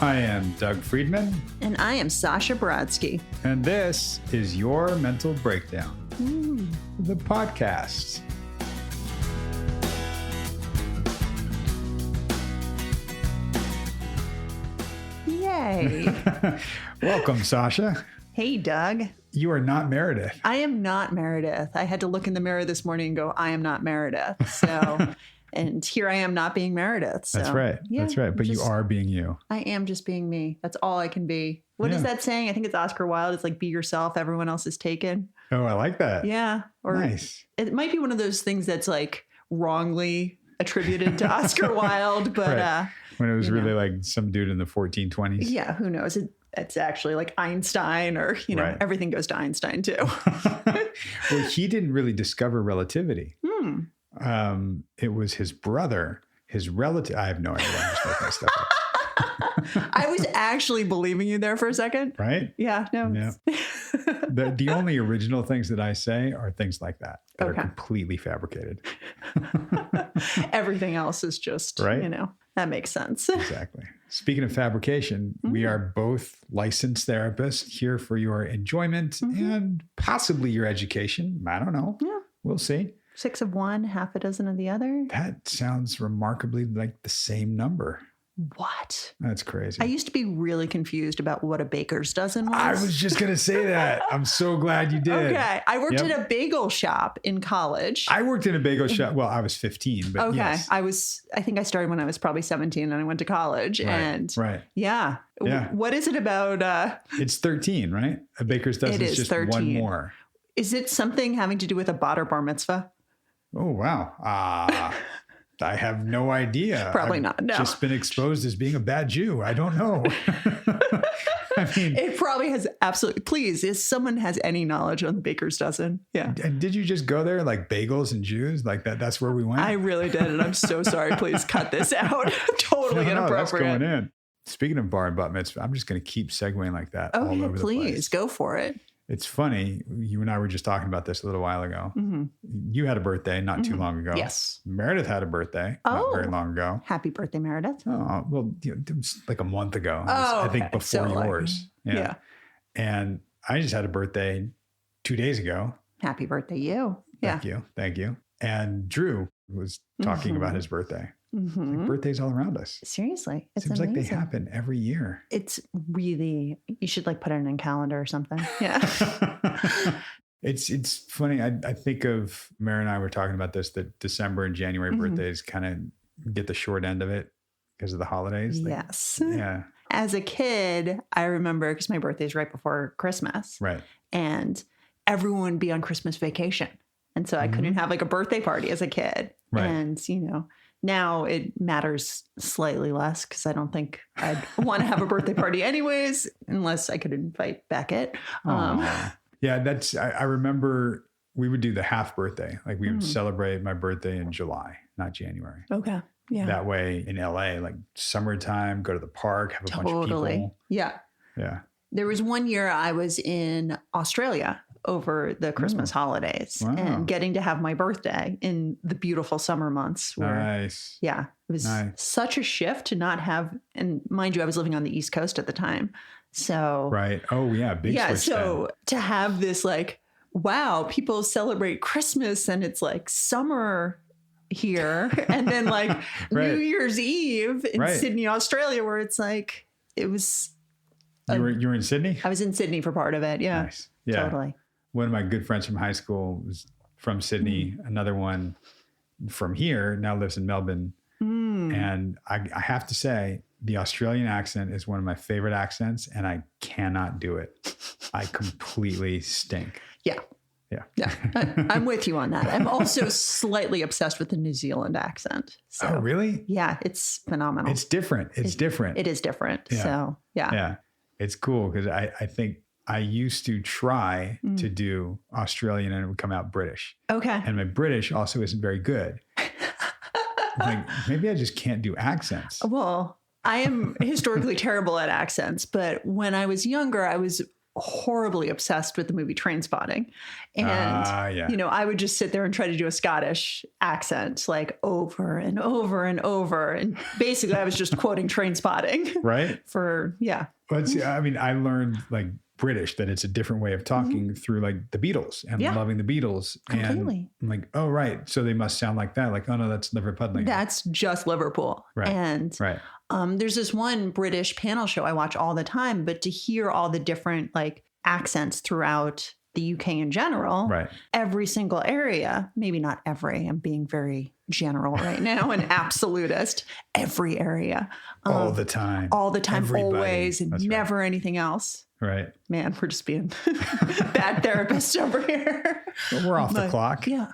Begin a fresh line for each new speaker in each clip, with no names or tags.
I am Doug Friedman.
And I am Sasha Brodsky.
And this is Your Mental Breakdown, the podcast.
Yay.
Welcome, Sasha.
Hey, Doug.
You are not Meredith.
I am not Meredith. I had to look in the mirror this morning and go, I am not Meredith. So, and here I am not being Meredith. So,
That's right.
yeah,
That's right. But you are being you.
I am just being me. That's all I can be. What is that saying? I think it's Oscar Wilde. It's like, be yourself. Everyone else is taken.
Oh, I like that.
Yeah. Or
nice.
It might be one of those things that's like wrongly attributed to Oscar Wilde, but
right. When it was really like some dude in the 1420s.
Yeah, who knows? It's actually like Einstein or, right. Everything goes to Einstein too.
Well, he didn't really discover relativity. It was his brother, his relative. I have no idea. I'm just making stuff up.
I was actually believing you there for a second.
Right?
Yeah. No.
Yeah. The only original things that I say are things like that are completely fabricated.
Everything else is just,
right?
That makes sense.
Exactly. Speaking of fabrication, we are both licensed therapists here for your enjoyment and possibly your education. I don't know.
Yeah.
We'll see.
6 of one, half a dozen of the other.
That sounds remarkably like the same number.
What?
That's crazy.
I used to be really confused about what a baker's dozen was.
I was just going to say that. I'm so glad you did.
Okay. I worked at a bagel shop in college.
I worked in a bagel shop. Well, I was 15, but yes.
I think I started when I was probably 17 and I went to college.
Right.
Yeah. What is it about?
It's 13, right? A baker's dozen is just 13. One more.
Is it something having to do with a bat or bar mitzvah?
Oh, wow. I have no idea.
Probably not. No.
Just been exposed as being a bad Jew. I don't know. I mean,
it probably has absolutely. Please, if someone has any knowledge on the baker's dozen. Yeah.
And did you just go there like bagels and Jews like that? That's where we went.
I really did. And I'm so sorry. Please cut this out. Totally inappropriate.
That's going in. Speaking of bar and bat mitzvah, I'm just going to keep segueing like that all over the place.
Please go for it.
It's funny. You and I were just talking about this a little while ago. You had a birthday not too long ago.
Yes.
Meredith had a birthday not very long ago.
Happy birthday, Meredith.
Oh, well, it was like a month ago. I think before yours. Yeah. And I just had a birthday 2 days ago.
Happy birthday, you.
Thank you. Thank you. And Drew was talking about his birthday. Like birthdays all around us.
Seriously.
It seems
amazing.
like they happen every year.
It's really, you should like put it in a calendar or something. Yeah.
It's funny. I think of Mary and I were talking about this, that December and January birthdays kind of get the short end of it because of the holidays.
Yes.
Yeah.
As a kid, I remember because my birthday is right before Christmas.
Right.
And everyone would be on Christmas vacation. And so I couldn't have like a birthday party as a kid.
Right.
And, now it matters slightly less because I don't think I'd want to have a birthday party anyways, unless I could invite Beckett.
Yeah, I remember we would do the half birthday. Like we would celebrate my birthday in July, not January.
Okay. Yeah.
That way in LA, like summertime, go to the park, have a bunch of people.
Yeah.
Yeah.
There was one year I was in Australia over the Christmas holidays and getting to have my birthday in the beautiful summer months.
Nice.
Yeah. It was such a shift to not have, and mind you, I was living on the East Coast at the time. So.
Right. Oh yeah. Big switch
so
then.
To have this like, wow, people celebrate Christmas and it's like summer here. And then like New Year's Eve in Sydney, Australia, where it's like, it was.
You were in Sydney?
I was in Sydney for part of it. Yeah.
Nice. Yeah.
Totally.
One of my good friends from high school was from Sydney. Another one from here now lives in Melbourne. And I have to say, the Australian accent is one of my favorite accents, and I cannot do it. I completely stink.
Yeah. I'm with you on that. I'm also slightly obsessed with the New Zealand accent. So,
oh, really?
Yeah, it's phenomenal.
It's different. It's different.
It is different.
Yeah.
So, yeah.
Yeah. It's cool because I think I used to try to do Australian and it would come out British.
Okay.
And my British also isn't very good. Like, maybe I just can't do accents.
Well, I am historically terrible at accents, but when I was younger, I was horribly obsessed with the movie Trainspotting. And, you know, I would just sit there and try to do a Scottish accent like over and over and over. And basically I was just quoting Trainspotting.
Right.
But
I mean, I learned like British, that it's a different way of talking through like the Beatles and loving the Beatles.
Completely.
And I'm like, oh, right. So they must sound like that. Like, oh no, that's Liverpudlian.
That's just Liverpool. Right. And there's this one British panel show I watch all the time, but to hear all the different like accents throughout the UK in general, every single area, maybe not every, I'm being very general right now, an absolutist, every area.
All the time,
everybody. Always, and never anything else.
Right.
Man, we're just being bad therapists over here.
Well, we're off the clock.
Yeah.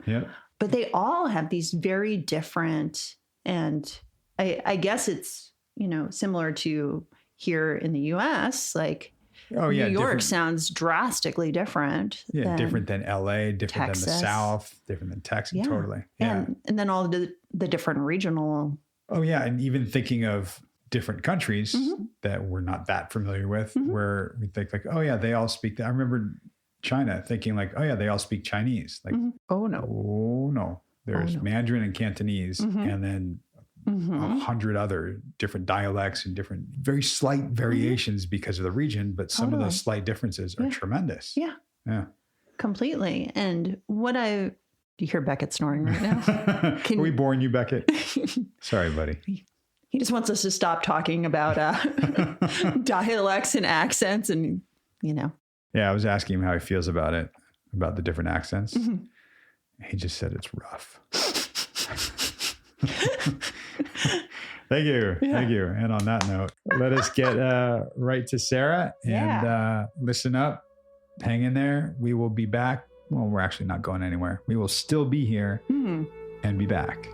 Yeah.
But they all have these very different, and I guess it's, you know, similar to here in the US, like New York sounds drastically different.
Yeah, different than LA, different than the South, different than Texas. Totally. Yeah.
And then all the different regional.
Oh, yeah. And even thinking of different countries that we're not that familiar with, where we think like, oh yeah, they all speak that. I remember China thinking like, oh yeah, they all speak Chinese. Like,
oh no.
There's Mandarin and Cantonese, and then 100 other different dialects and different very slight variations because of the region. But some of those slight differences are tremendous.
Yeah.
Yeah.
Completely. And do you hear Beckett snoring right now?
Are we boring you, Beckett? Sorry, buddy.
He just wants us to stop talking about dialects and accents and, you know.
Yeah, I was asking him how he feels about it, about the different accents. He just said it's rough. Thank you. Yeah. Thank you. And on that note, let us get right to Sarah and listen up. Hang in there. We will be back. Well, we're actually not going anywhere. We will still be here and be back.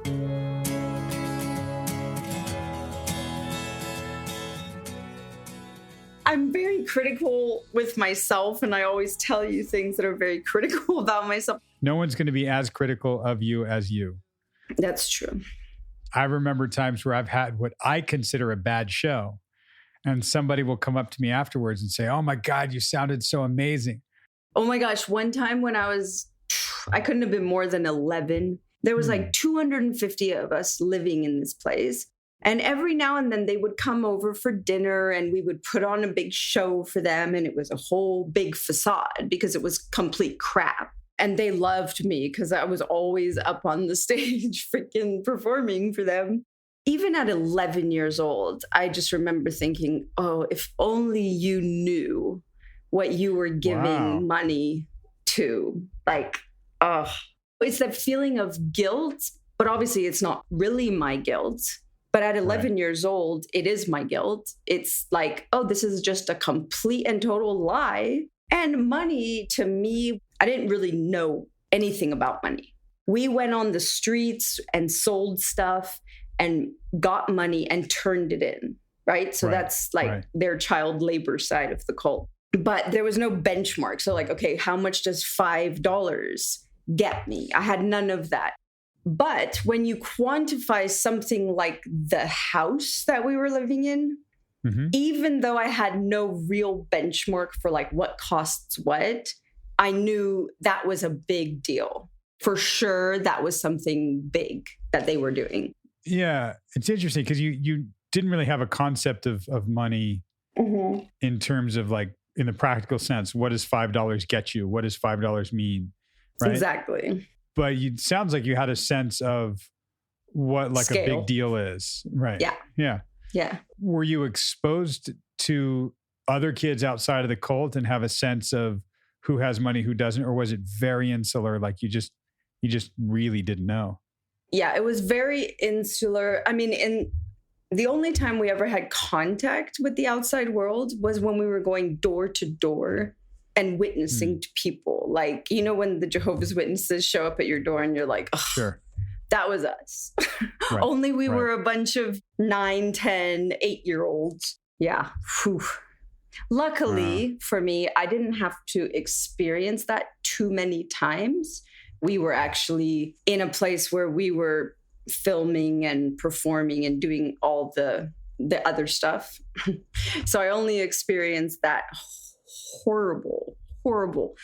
I'm very critical with myself, and I always tell you things that are very critical about myself.
No one's going to be as critical of you as you.
That's true.
I remember times where I've had what I consider a bad show, and somebody will come up to me afterwards and say, oh my God, you sounded so amazing.
Oh my gosh. One time when I couldn't have been more than 11. There was like 250 of us living in this place. And every now and then they would come over for dinner and we would put on a big show for them. And it was a whole big facade because it was complete crap. And they loved me because I was always up on the stage freaking performing for them. Even at 11 years old, I just remember thinking, oh, if only you knew what you were giving money to. Like, it's that feeling of guilt, but obviously it's not really my guilt. But at 11 years old, it is my guilt. It's like, oh, this is just a complete and total lie. And money, to me, I didn't really know anything about money. We went on the streets and sold stuff and got money and turned it in, right? So that's like their child labor side of the cult. But there was no benchmark. So like, okay, how much does $5 get me? I had none of that. But when you quantify something like the house that we were living in, even though I had no real benchmark for like what costs what, I knew that was a big deal. For sure, that was something big that they were doing.
Yeah, it's interesting because you didn't really have a concept of money in terms of like, in the practical sense, what does $5 get you? What does $5 mean? Right?
Exactly.
But it sounds like you had a sense of what like
scale.
A big deal is. Right.
Yeah.
Yeah.
Yeah.
Were you exposed to other kids outside of the cult and have a sense of who has money, who doesn't? Or was it very insular? Like you just really didn't know?
Yeah, it was very insular. I mean, the only time we ever had contact with the outside world was when we were going door to door and witnessing to people. Like, you know, when the Jehovah's Witnesses show up at your door and you're like, oh,
sure,
that was us. Only we were a bunch of 9, 10, 8-year-olds. Yeah. Whew. Luckily for me, I didn't have to experience that too many times. We were actually in a place where we were filming and performing and doing all the other stuff. So I only experienced that horrible, horrible,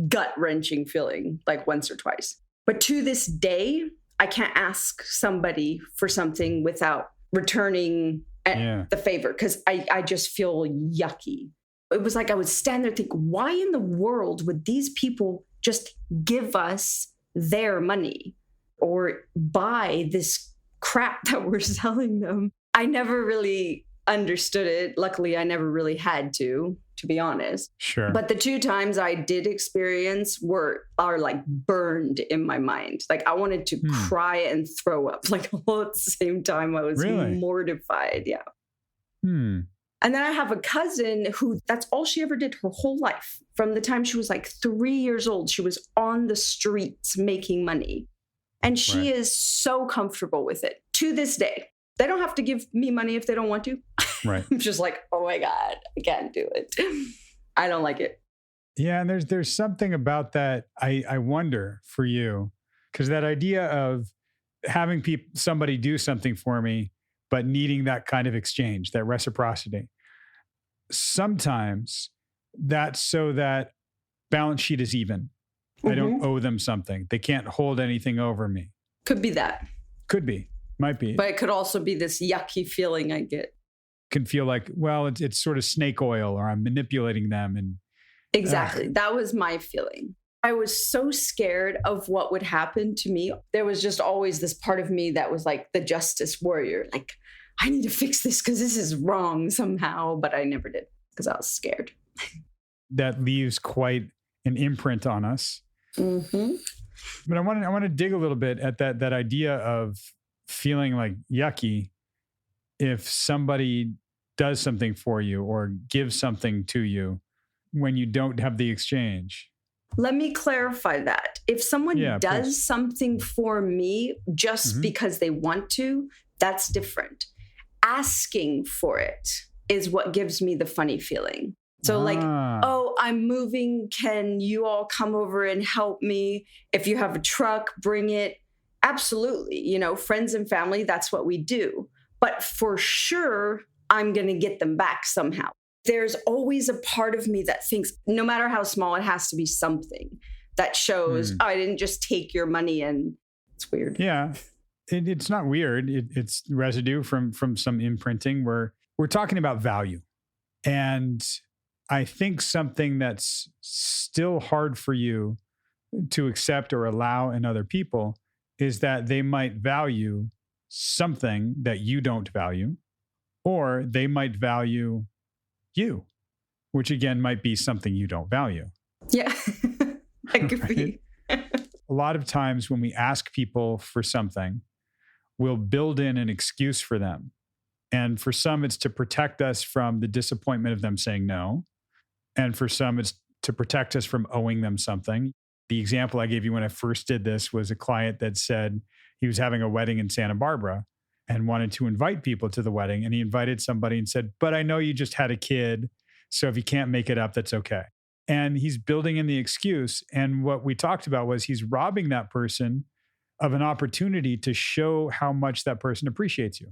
gut-wrenching feeling like once or twice. But to this day, I can't ask somebody for something without returning the favor because I just feel yucky. It was like I would stand there and think, why in the world would these people just give us their money or buy this crap that we're selling them? I never really understood it. Luckily, I never really had to be honest.
Sure.
But the 2 times I did experience are like burned in my mind. Like I wanted to cry and throw up like all at the same time. I was mortified. Yeah. And then I have a cousin who that's all she ever did her whole life. From the time she was like 3 years old, she was on the streets making money. And she is so comfortable with it to this day. They don't have to give me money if they don't want to.
Right.
I'm just like, oh my God, I can't do it. I don't like it.
Yeah. And there's something about that. I wonder for you, because that idea of having somebody do something for me, but needing that kind of exchange, that reciprocity. Sometimes that's so that balance sheet is even. I don't owe them something. They can't hold anything over me.
Could be that.
Could be. Might be.
But it could also be this yucky feeling I get.
Can feel like, well, it's sort of snake oil or I'm manipulating them. And
exactly. That was my feeling. I was so scared of what would happen to me. There was just always this part of me that was like the justice warrior. Like, I need to fix this because this is wrong somehow. But I never did because I was scared.
That leaves quite an imprint on us. But I want to dig a little bit at that idea of feeling like yucky if somebody does something for you or gives something to you when you don't have the exchange.
Let me clarify that. If someone does something for me just because they want to, that's different. Asking for it is what gives me the funny feeling. So like, oh, I'm moving. Can you all come over and help me? If you have a truck, bring it. Absolutely. You know, friends and family, that's what we do. But for sure, I'm going to get them back somehow. There's always a part of me that thinks, no matter how small, it has to be something that shows, oh, I didn't just take your money and it's weird.
Yeah, it's not weird. It's residue from some imprinting where we're talking about value. And I think something that's still hard for you to accept or allow in other people is that they might value something that you don't value, or they might value you, which again might be something you don't value.
Yeah, that could be.
A lot of times when we ask people for something, we'll build in an excuse for them. And for some, it's to protect us from the disappointment of them saying no. And for some, it's to protect us from owing them something. The example I gave you when I first did this was a client that said he was having a wedding in Santa Barbara and wanted to invite people to the wedding. And he invited somebody and said, but I know you just had a kid, so if you can't make it up, that's okay. And he's building in the excuse. And what we talked about was he's robbing that person of an opportunity to show how much that person appreciates you.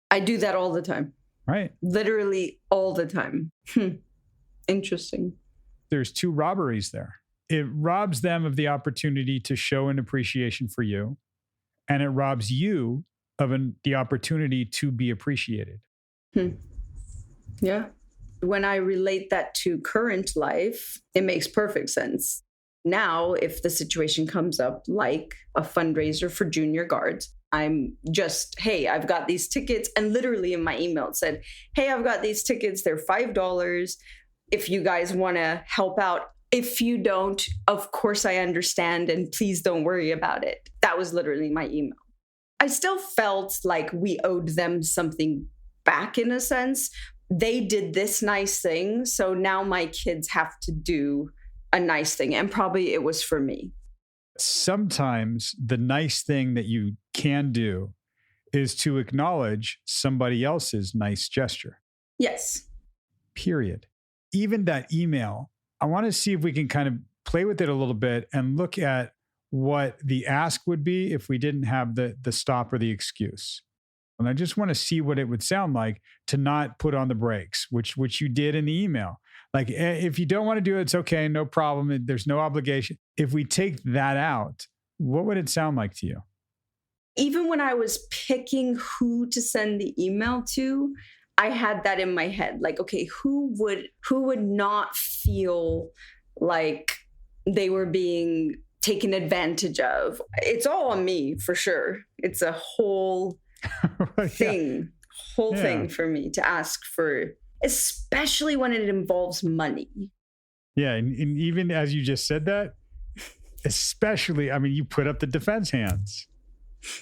I do that all the time.
Right.
Literally all the time. Interesting.
There's 2 robberies there. It robs them of the opportunity to show an appreciation for you, and it robs you of the opportunity to be appreciated.
Yeah. When I relate that to current life, it makes perfect sense. Now, if the situation comes up like a fundraiser for junior guards, I'm just, hey, I've got these tickets. And literally in my email, it said, hey, I've got these tickets. They're $5. If you guys want to help out. If you don't, of course, I understand. And please don't worry about it. That was literally my email. I still felt like we owed them something back in a sense. They did this nice thing. So now my kids have to do a nice thing. And probably it was for me.
Sometimes the nice thing that you can do is to acknowledge somebody else's nice gesture.
Yes.
Period. Even that email, I want to see if we can kind of play with it a little bit and look at what the ask would be if we didn't have the stop or the excuse. And I just want to see what it would sound like to not put on the brakes, which you did in the email. Like, if you don't want to do it, it's okay. No problem. There's no obligation. If we take that out, what would it sound like to you?
Even when I was picking who to send the email to, I had that in my head. Like, okay, who would not feel like they were being taken advantage of? It's all on me for sure. It's a whole thing, thing for me to ask for, especially when it involves money.
Yeah. And even as you just said that, especially, I mean, you put up the defense hands.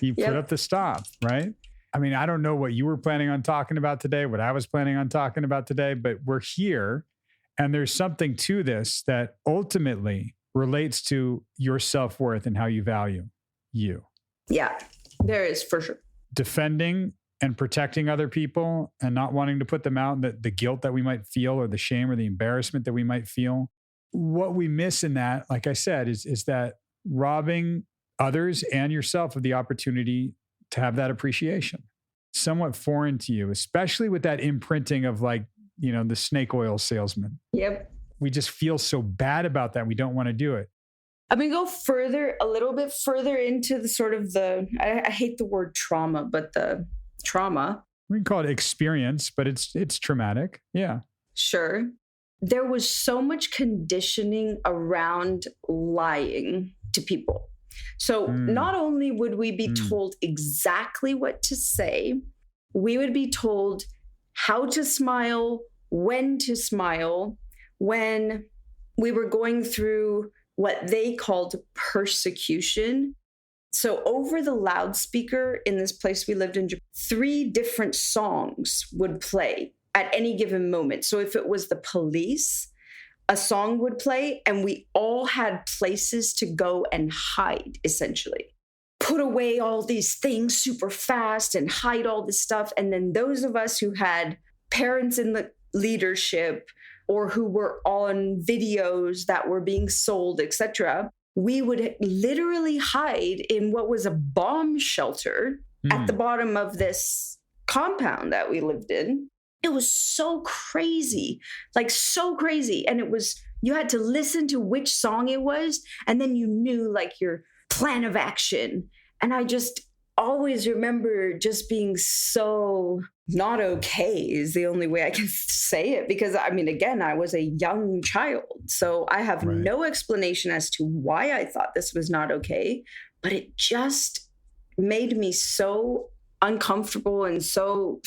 You put up the stop, right? I mean, I don't know what you were planning on talking about today, what I was planning on talking about today, but we're here. And there's something to this that ultimately relates to your self-worth and how you value you.
Yeah, there is for sure.
Defending and protecting other people and not wanting to put them out, the guilt that we might feel or the shame or the embarrassment that we might feel. What we miss in that, like I said, is that robbing others and yourself of the opportunity to have that appreciation. Somewhat foreign to you, especially with that imprinting of like, you know, the snake oil salesman.
Yep.
We just feel so bad about that. We don't want to do it.
I'm going to go a little bit further into the sort of I hate the word trauma, but the trauma.
We can call it experience, but it's traumatic. Yeah.
Sure. There was so much conditioning around lying to people. So not only would we be told exactly what to say, we would be told how to smile, when to smile, when we were going through what they called persecution. So over the loudspeaker in this place we lived in, 3 different songs would play at any given moment. So if it was the police, a song would play and we all had places to go and hide, essentially. Put away all these things super fast and hide all this stuff. And then those of us who had parents in the leadership or who were on videos that were being sold, etc., we would literally hide in what was a bomb shelter at the bottom of this compound that we lived in. It was so crazy, like so crazy. And you had to listen to which song it was. And then you knew like your plan of action. And I just always remember just being so not okay is the only way I can say it. Because I mean, again, I was a young child. So I have no explanation as to why I thought this was not okay. But it just made me so uncomfortable and so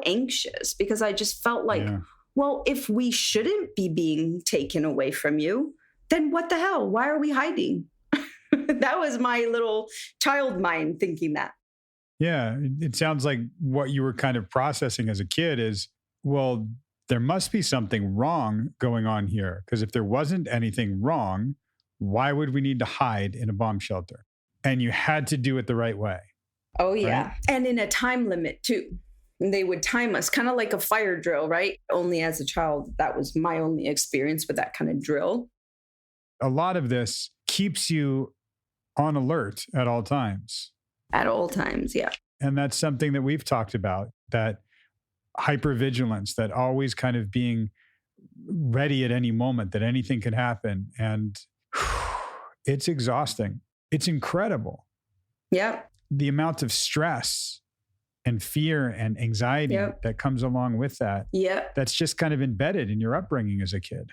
anxious because I just felt like, well, if we shouldn't be being taken away from you, then what the hell? Why are we hiding? That was my little child mind thinking that.
Yeah, it sounds like what you were kind of processing as a kid is, well, there must be something wrong going on here. Because if there wasn't anything wrong, why would we need to hide in a bomb shelter? And you had to do it the right way.
Oh, yeah. Right? And in a time limit, too. They would time us, kind of like a fire drill, right? Only as a child, that was my only experience with that kind of drill.
A lot of this keeps you on alert at all times.
At all times, yeah.
And that's something that we've talked about, that hypervigilance, that always kind of being ready at any moment, that anything could happen. And it's exhausting. It's incredible.
Yeah.
The amount of stress and fear and anxiety that comes along with that.
Yeah.
That's just kind of embedded in your upbringing as a kid.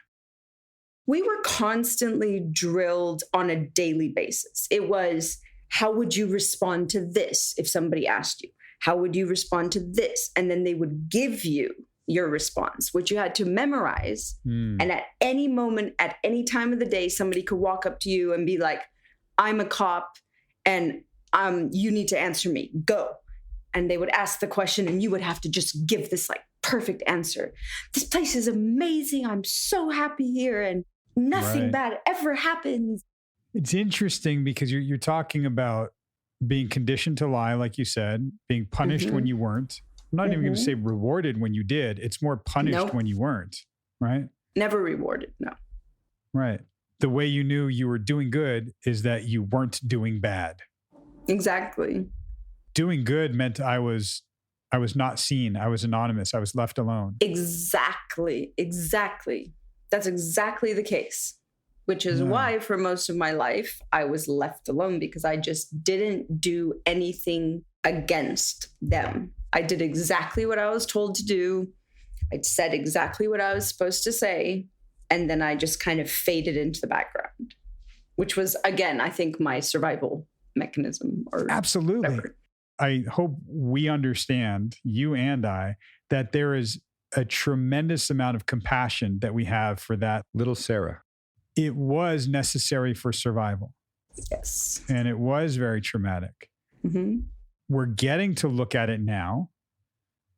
We were constantly drilled on a daily basis. It was, how would you respond to this if somebody asked you? How would you respond to this? And then they would give you your response, which you had to memorize. And at any moment, at any time of the day, somebody could walk up to you and be like, I'm a cop and you need to answer me. Go. And they would ask the question and you would have to just give this like perfect answer. This place is amazing. I'm so happy here and nothing bad ever happens.
It's interesting because you're talking about being conditioned to lie, like you said, being punished when you weren't. I'm not even going to say rewarded when you did. It's more punished when you weren't, right?
Never rewarded, no.
Right. The way you knew you were doing good is that you weren't doing bad.
Exactly.
Doing good meant I was I was not seen. I was anonymous. I was left alone.
Exactly. That's exactly the case, which is why for most of my life, I was left alone because I just didn't do anything against them. I did exactly what I was told to do. I said exactly what I was supposed to say. And then I just kind of faded into the background, which was, again, I think my survival mechanism.
Absolutely.
Whatever.
I hope we understand, you and I, that there is a tremendous amount of compassion that we have for that little Sarah. It was necessary for survival.
Yes.
And it was very traumatic.
Mm-hmm.
We're getting to look at it now.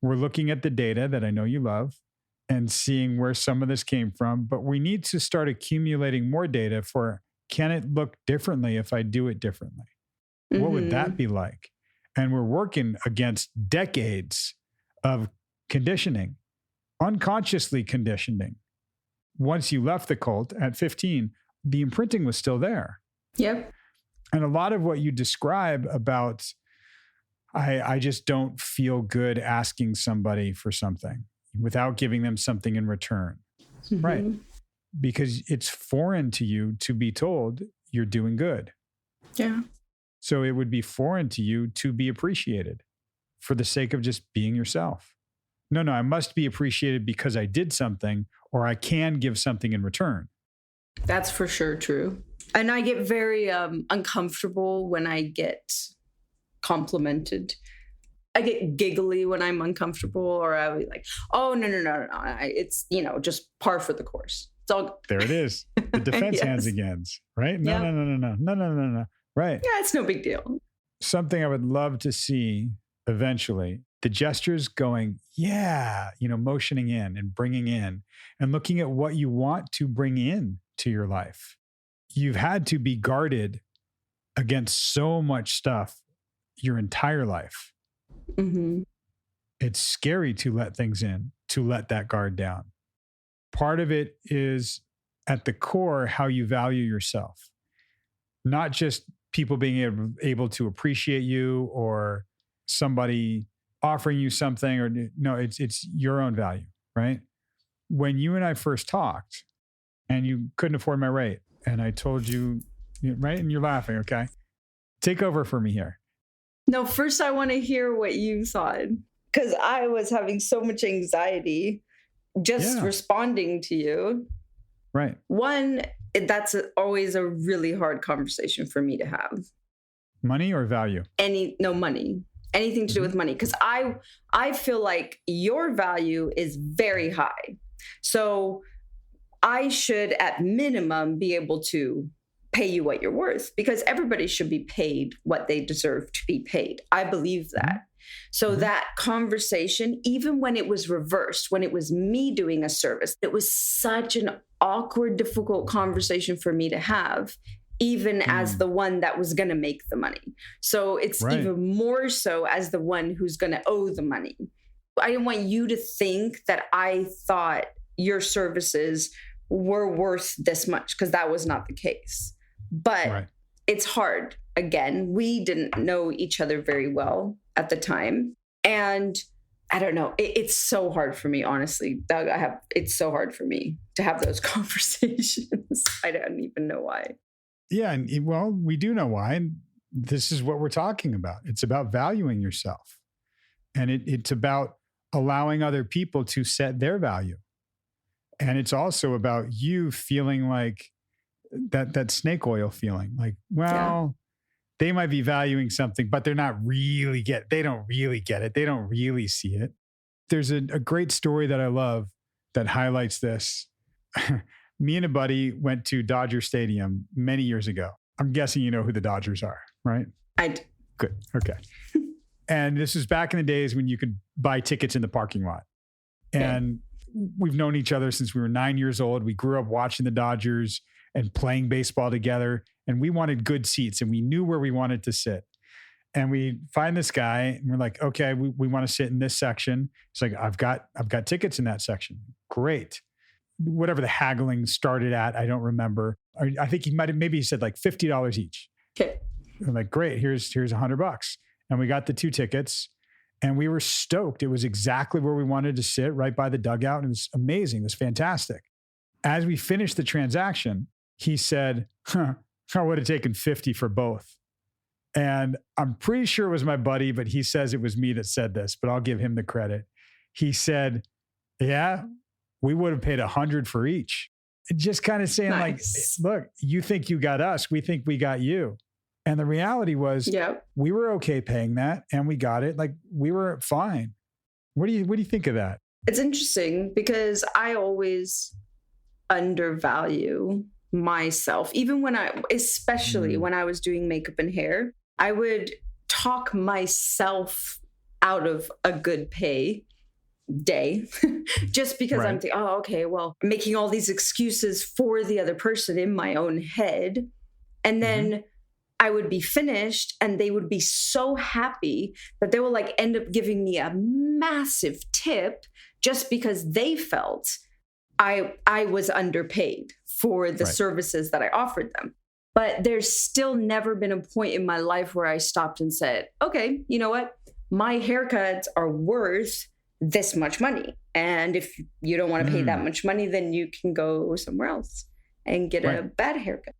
We're looking at the data that I know you love and seeing where some of this came from. But we need to start accumulating more data for, can it look differently if I do it differently? What would that be like? And we're working against decades of conditioning, unconsciously conditioning. Once you left the cult at 15, the imprinting was still there.
Yep.
And a lot of what you describe about, I just don't feel good asking somebody for something without giving them something in return. Mm-hmm. Right. Because it's foreign to you to be told you're doing good.
Yeah.
So it would be foreign to you to be appreciated for the sake of just being yourself. No, I must be appreciated because I did something, or I can give something in return.
That's for sure true. And I get very uncomfortable when I get complimented. I get giggly when I'm uncomfortable, or I was like, oh, no. It's, just par for the course. It's all.
There it is. The defense
Yes.
hands again, right? No. Right.
Yeah, it's no big deal.
Something I would love to see eventually, the gestures going, motioning in and bringing in and looking at what you want to bring in to your life. You've had to be guarded against so much stuff your entire life.
Mm-hmm.
It's scary to let things in, to let that guard down. Part of it is at the core how you value yourself, not just people being able to appreciate you or somebody offering you something, or no, it's your own value, right? When you and I first talked and you couldn't afford my rate and I told you, right? And you're laughing. Okay. Take over for me here.
No, first I want to hear what you thought, because I was having so much anxiety just responding to you.
Right.
One, that's always a really hard conversation for me to have.
Money or value?
Money. Anything to do with money. Because I feel like your value is very high. So I should at minimum be able to pay you what you're worth, because everybody should be paid what they deserve to be paid. I believe that. So that conversation, even when it was reversed, when it was me doing a service, it was such an awkward, difficult conversation for me to have, even as the one that was going to make the money. So it's even more so as the one who's going to owe the money. I didn't want you to think that I thought your services were worth this much, because that was not the case. But it's hard. Again, we didn't know each other very well at the time. And I don't know. It's so hard for me, honestly. Doug, it's so hard for me to have those conversations. I don't even know why.
Yeah. And well, we do know why. And this is what we're talking about. It's about valuing yourself. And it's about allowing other people to set their value. And it's also about you feeling like that snake oil feeling, like, they might be valuing something, but they're not really they don't really get it. They don't really see it. There's a great story that I love that highlights this. Me and a buddy went to Dodger Stadium many years ago. I'm guessing you know who the Dodgers are, right? Good. Okay. And this was back in the days when you could buy tickets in the parking lot. And we've known each other since we were 9 years old. We grew up watching the Dodgers and playing baseball together. And we wanted good seats and we knew where we wanted to sit. And we find this guy and we're like, okay, we want to sit in this section. It's like, I've got tickets in that section. Great. Whatever the haggling started at, I don't remember. I think maybe he said like $50 each.
Okay.
I'm like, great, here's $100. And we got the 2 tickets And we were stoked. It was exactly where we wanted to sit, right by the dugout. And it was amazing. It was fantastic. As we finished the transaction, he said, I would have taken 50 for both. And I'm pretty sure it was my buddy, but he says it was me that said this, but I'll give him the credit. He said, yeah, we would have paid 100 for each. Just kind of saying
Nice.
like, look, you think you got us. We think we got you. And the reality was we were okay paying that and we got it. Like we were fine. What do you think of that?
It's interesting because I always undervalue myself. Even especially when I was doing makeup and hair, I would talk myself out of a good pay day just because I'm thinking, oh, okay, well, making all these excuses for the other person in my own head. And then I would be finished and they would be so happy that they will like end up giving me a massive tip just because they felt I was underpaid for the services that I offered them. But there's still never been a point in my life where I stopped and said, okay, you know what? My haircuts are worth this much money. And if you don't want to pay that much money, then you can go somewhere else and get a bad haircut.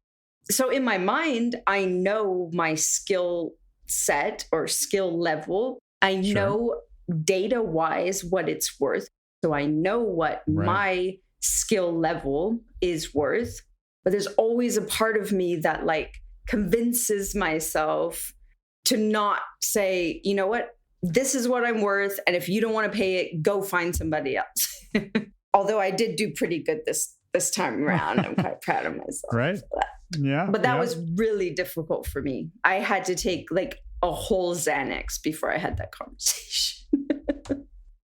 So in my mind, I know my skill set or skill level. I know data-wise what it's worth. So I know what my skill level is worth. But there's always a part of me that like convinces myself to not say, you know what, this is what I'm worth. And if you don't want to pay it, go find somebody else. Although I did do pretty good this time around. I'm quite proud of myself.
Right.
For that.
Yeah.
But that was really difficult for me. I had to take like a whole Xanax before I had that conversation.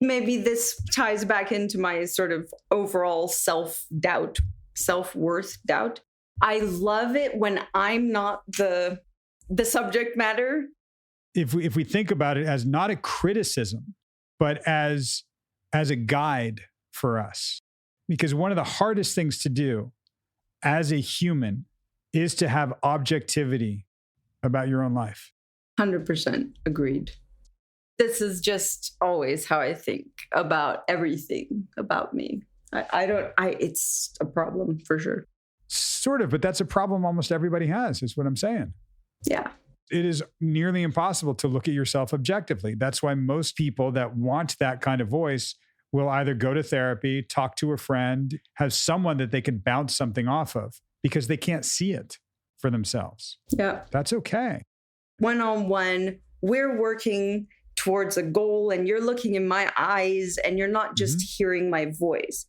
Maybe this ties back into my sort of overall self-doubt, self-worth doubt. I love it when I'm not the subject matter.
If we think about it as not a criticism, but as a guide for us, because one of the hardest things to do as a human is to have objectivity about your own life.
100% agreed. This is just always how I think about everything about me. It's a problem for sure.
Sort of, but that's a problem almost everybody has, is what I'm saying.
Yeah.
It is nearly impossible to look at yourself objectively. That's why most people that want that kind of voice will either go to therapy, talk to a friend, have someone that they can bounce something off of because they can't see it for themselves.
Yeah.
That's okay.
One-on-one, we're working towards a goal and you're looking in my eyes and you're not just hearing my voice.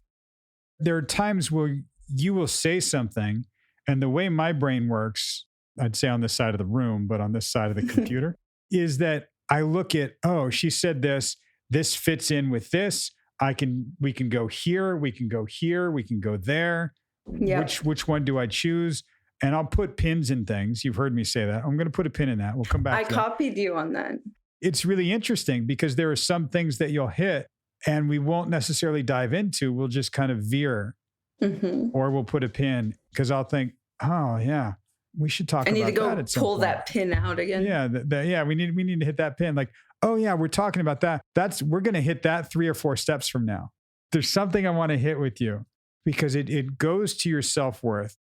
There are times where you will say something and the way my brain works, I'd say on this side of the room, but on this side of the computer, is that I look at, oh, she said this fits in with this. We can go here, we can go here, we can go there. Yep. Which one do I choose? And I'll put pins in things. You've heard me say that. I'm going to put a pin in that. We'll come back to that.
I copied you on that.
It's really interesting because there are some things that you'll hit and we won't necessarily dive into. We'll just kind of veer or we'll put a pin because I'll think, oh yeah, we should talk about that. I need to go
pull that pin out again.
Yeah. We need to hit that pin. Like, oh yeah, we're talking about that. We're going to hit that 3 or 4 steps from now. There's something I want to hit with you because it goes to your self-worth.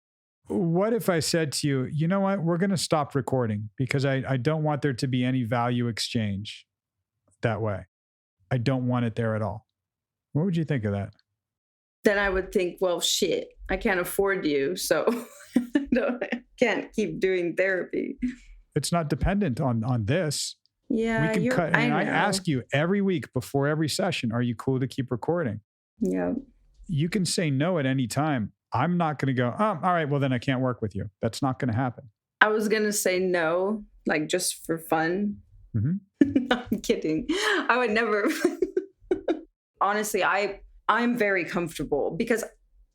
What if I said to you, you know what, we're going to stop recording because I don't want there to be any value exchange that way. I don't want it there at all. What would you think of that?
Then I would think, well, shit, I can't afford you. So I can't keep doing therapy.
It's not dependent on this.
Yeah.
We can cut. And I ask you every week before every session, are you cool to keep recording?
Yeah.
You can say no at any time. I'm not going to go, all right, well, then I can't work with you. That's not going to happen.
I was going to say no, like just for fun. I'm kidding. I would never. Honestly, I'm very comfortable because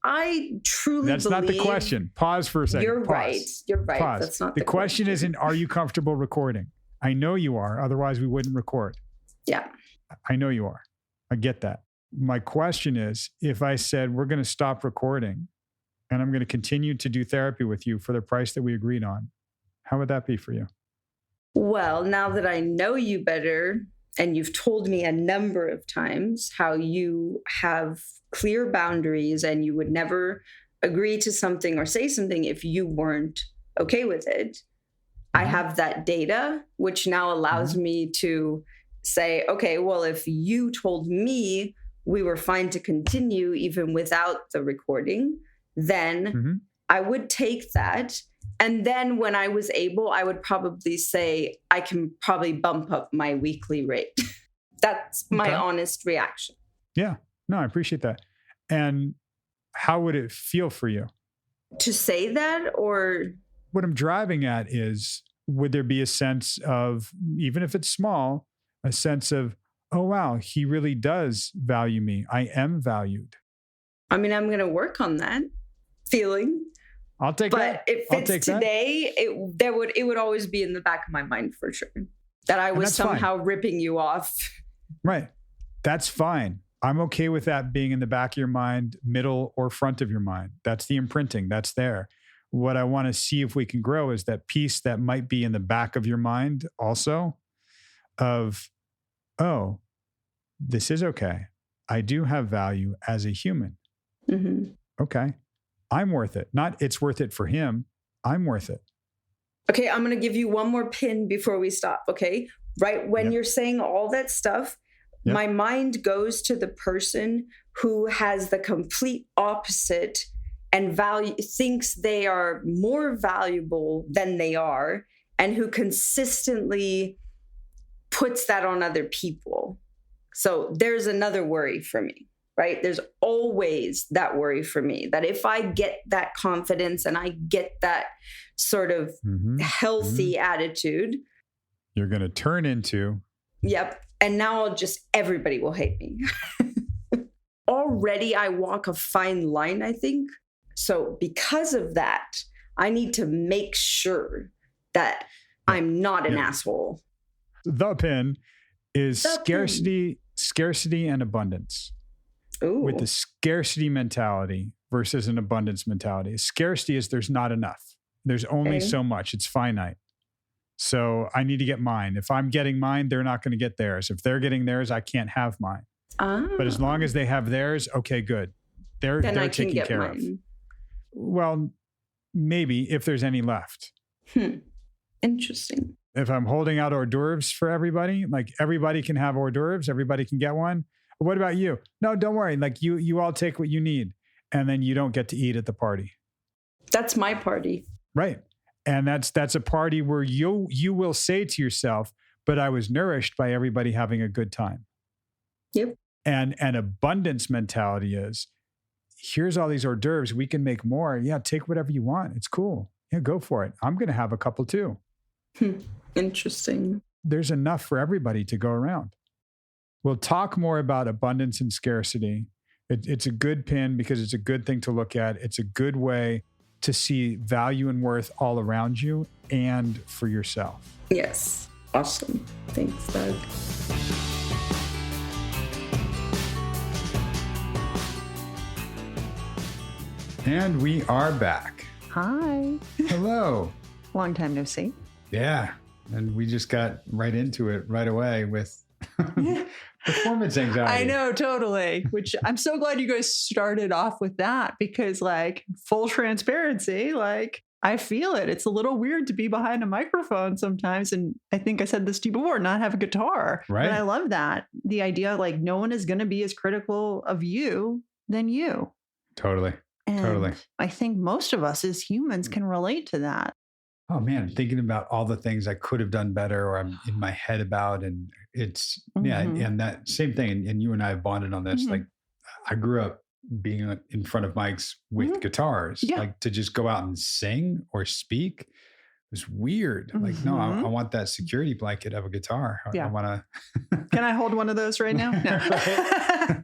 I truly
That's
believe.
That's not the question. Pause for a second.
You're
Pause.
right. You're right.
Pause.
That's not
the question. Isn't, are you comfortable recording? I know you are. Otherwise, we wouldn't record.
Yeah.
I know you are. I get that. My question is, if I said, we're going to stop recording and I'm going to continue to do therapy with you for the price that we agreed on, how would that be for you?
Well, now that I know you better, And you've told me a number of times how you have clear boundaries and you would never agree to something or say something if you weren't okay with it. I have that data, which now allows me to say, okay, well, if you told me we were fine to continue even without the recording, then I would take that. And then when I was able, I would probably say, I can probably bump up my weekly rate. That's my honest reaction.
Yeah. No, I appreciate that. And how would it feel for you?
To say that, or?
What I'm driving at is, would there be a sense of, even if it's small, a sense of, oh, wow, he really does value me. I am valued.
I mean, I'm going to work on that feeling.
I'll take that.
But if it's today, it would always be in the back of my mind for sure. That I was somehow ripping you off.
Right. That's fine. I'm okay with that being in the back of your mind, middle or front of your mind. That's the imprinting. That's there. What I want to see if we can grow is that piece that might be in the back of your mind also of, oh, this is okay. I do have value as a human. Okay. I'm worth it. Not it's worth it for him. I'm worth it.
Okay. I'm going to give you one more pin before we stop. Okay. Right. When you're saying all that stuff, my mind goes to the person who has the complete opposite and thinks they are more valuable than they are, and who consistently puts that on other people. So there's another worry for me, right? There's always that worry for me that if I get that confidence and I get that sort of healthy attitude,
you're going to turn into.
Yep. And now everybody will hate me. Already I walk a fine line, I think. So because of that, I need to make sure that I'm not an asshole.
The pin is scarcity and abundance.
Ooh.
With the scarcity mentality versus an abundance mentality. Scarcity is there's not enough. There's only so much. It's finite. So I need to get mine. If I'm getting mine, they're not going to get theirs. If they're getting theirs, I can't have mine. But as long as they have theirs, okay, good. They're taken care of. Well, maybe if there's any left.
Interesting.
If I'm holding out hors d'oeuvres for everybody, like everybody can have hors d'oeuvres, everybody can get one. What about you? No, don't worry. Like you all take what you need, and then you don't get to eat at the party.
That's my party. Right.
And that's a party where you will say to yourself, but I was nourished by everybody having a good time.
Yep.
And an abundance mentality is, here's all these hors d'oeuvres. We can make more. Yeah, take whatever you want. It's cool. Yeah, go for it. I'm going to have a couple too.
Interesting.
There's enough for everybody to go around. We'll talk more about abundance and scarcity. It's a good pin because it's a good thing to look at. It's a good way to see value and worth all around you and for yourself.
Yes. Awesome. Thanks, Doug.
And we are back.
Hi.
Hello.
Long time no see.
Yeah. And we just got right into it right away with performance anxiety.
I know, totally. Which I'm so glad you guys started off with that because, like, full transparency, like, I feel it. It's a little weird to be behind a microphone sometimes. And I think I said this to you before, not have a guitar.
Right.
And I love that. The idea, like, no one is going to be as critical of you than you.
Totally.
And
totally.
I think most of us as humans can relate to that.
Oh man, thinking about all the things I could have done better or I'm in my head about. And it's, and that same thing. And you and I have bonded on this. Like I grew up being in front of mics with guitars, like to just go out and sing or speak. It was weird. Like, no, I want that security blanket of a guitar. I want to.
Can I hold one of those right now? No.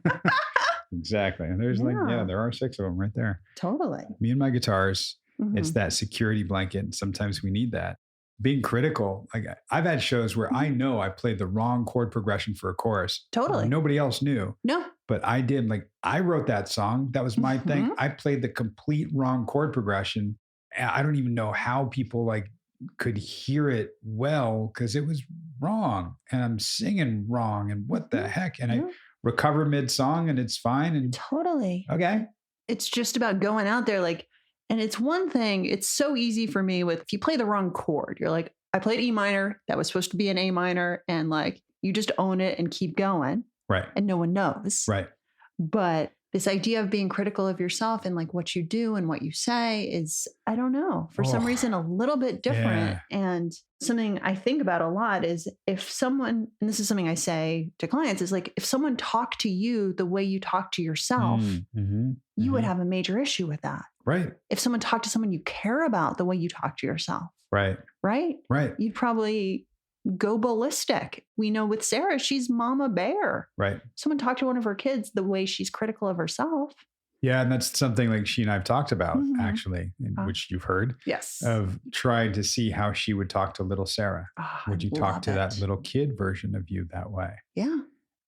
Exactly. And there's there are 6 of them right there.
Totally.
Me and my guitars. It's that security blanket. And sometimes we need that. Being critical. Like I've had shows where I know I played the wrong chord progression for a chorus.
Totally.
Nobody else knew.
No.
But I did. Like I wrote that song. That was my thing. I played the complete wrong chord progression. I don't even know how people like could hear it well because it was wrong and I'm singing wrong and what the heck? And I recover mid-song and it's fine. And
totally.
Okay.
It's just about going out there. Like, and it's one thing, it's so easy for me with, if you play the wrong chord, you're like, I played E minor, that was supposed to be an A minor. And like, you just own it and keep going.
Right.
And no one knows.
Right.
But this idea of being critical of yourself and like what you do and what you say is, I don't know, for some reason, a little bit different. Yeah. And something I think about a lot is if someone, and this is something I say to clients, is like, if someone talked to you the way you talk to yourself, you would have a major issue with that.
Right.
If someone talked to someone you care about the way you talk to yourself.
Right.
Right.
Right.
You'd probably go ballistic. We know with Sarah, she's mama bear.
Right.
Someone talk to one of her kids the way she's critical of herself.
Yeah. And that's something like she and I have talked about actually, which you've heard.
Yes.
Of trying to see how she would talk to little Sarah. Would you talk to that little kid version of you that way?
Yeah.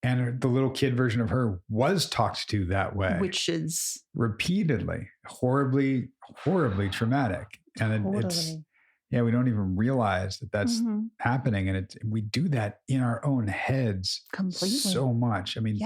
And the little kid version of her was talked to that way.
Which is
repeatedly, horribly, horribly traumatic. And it's, we don't even realize that that's happening. And we do that in our own heads completely so much. I mean,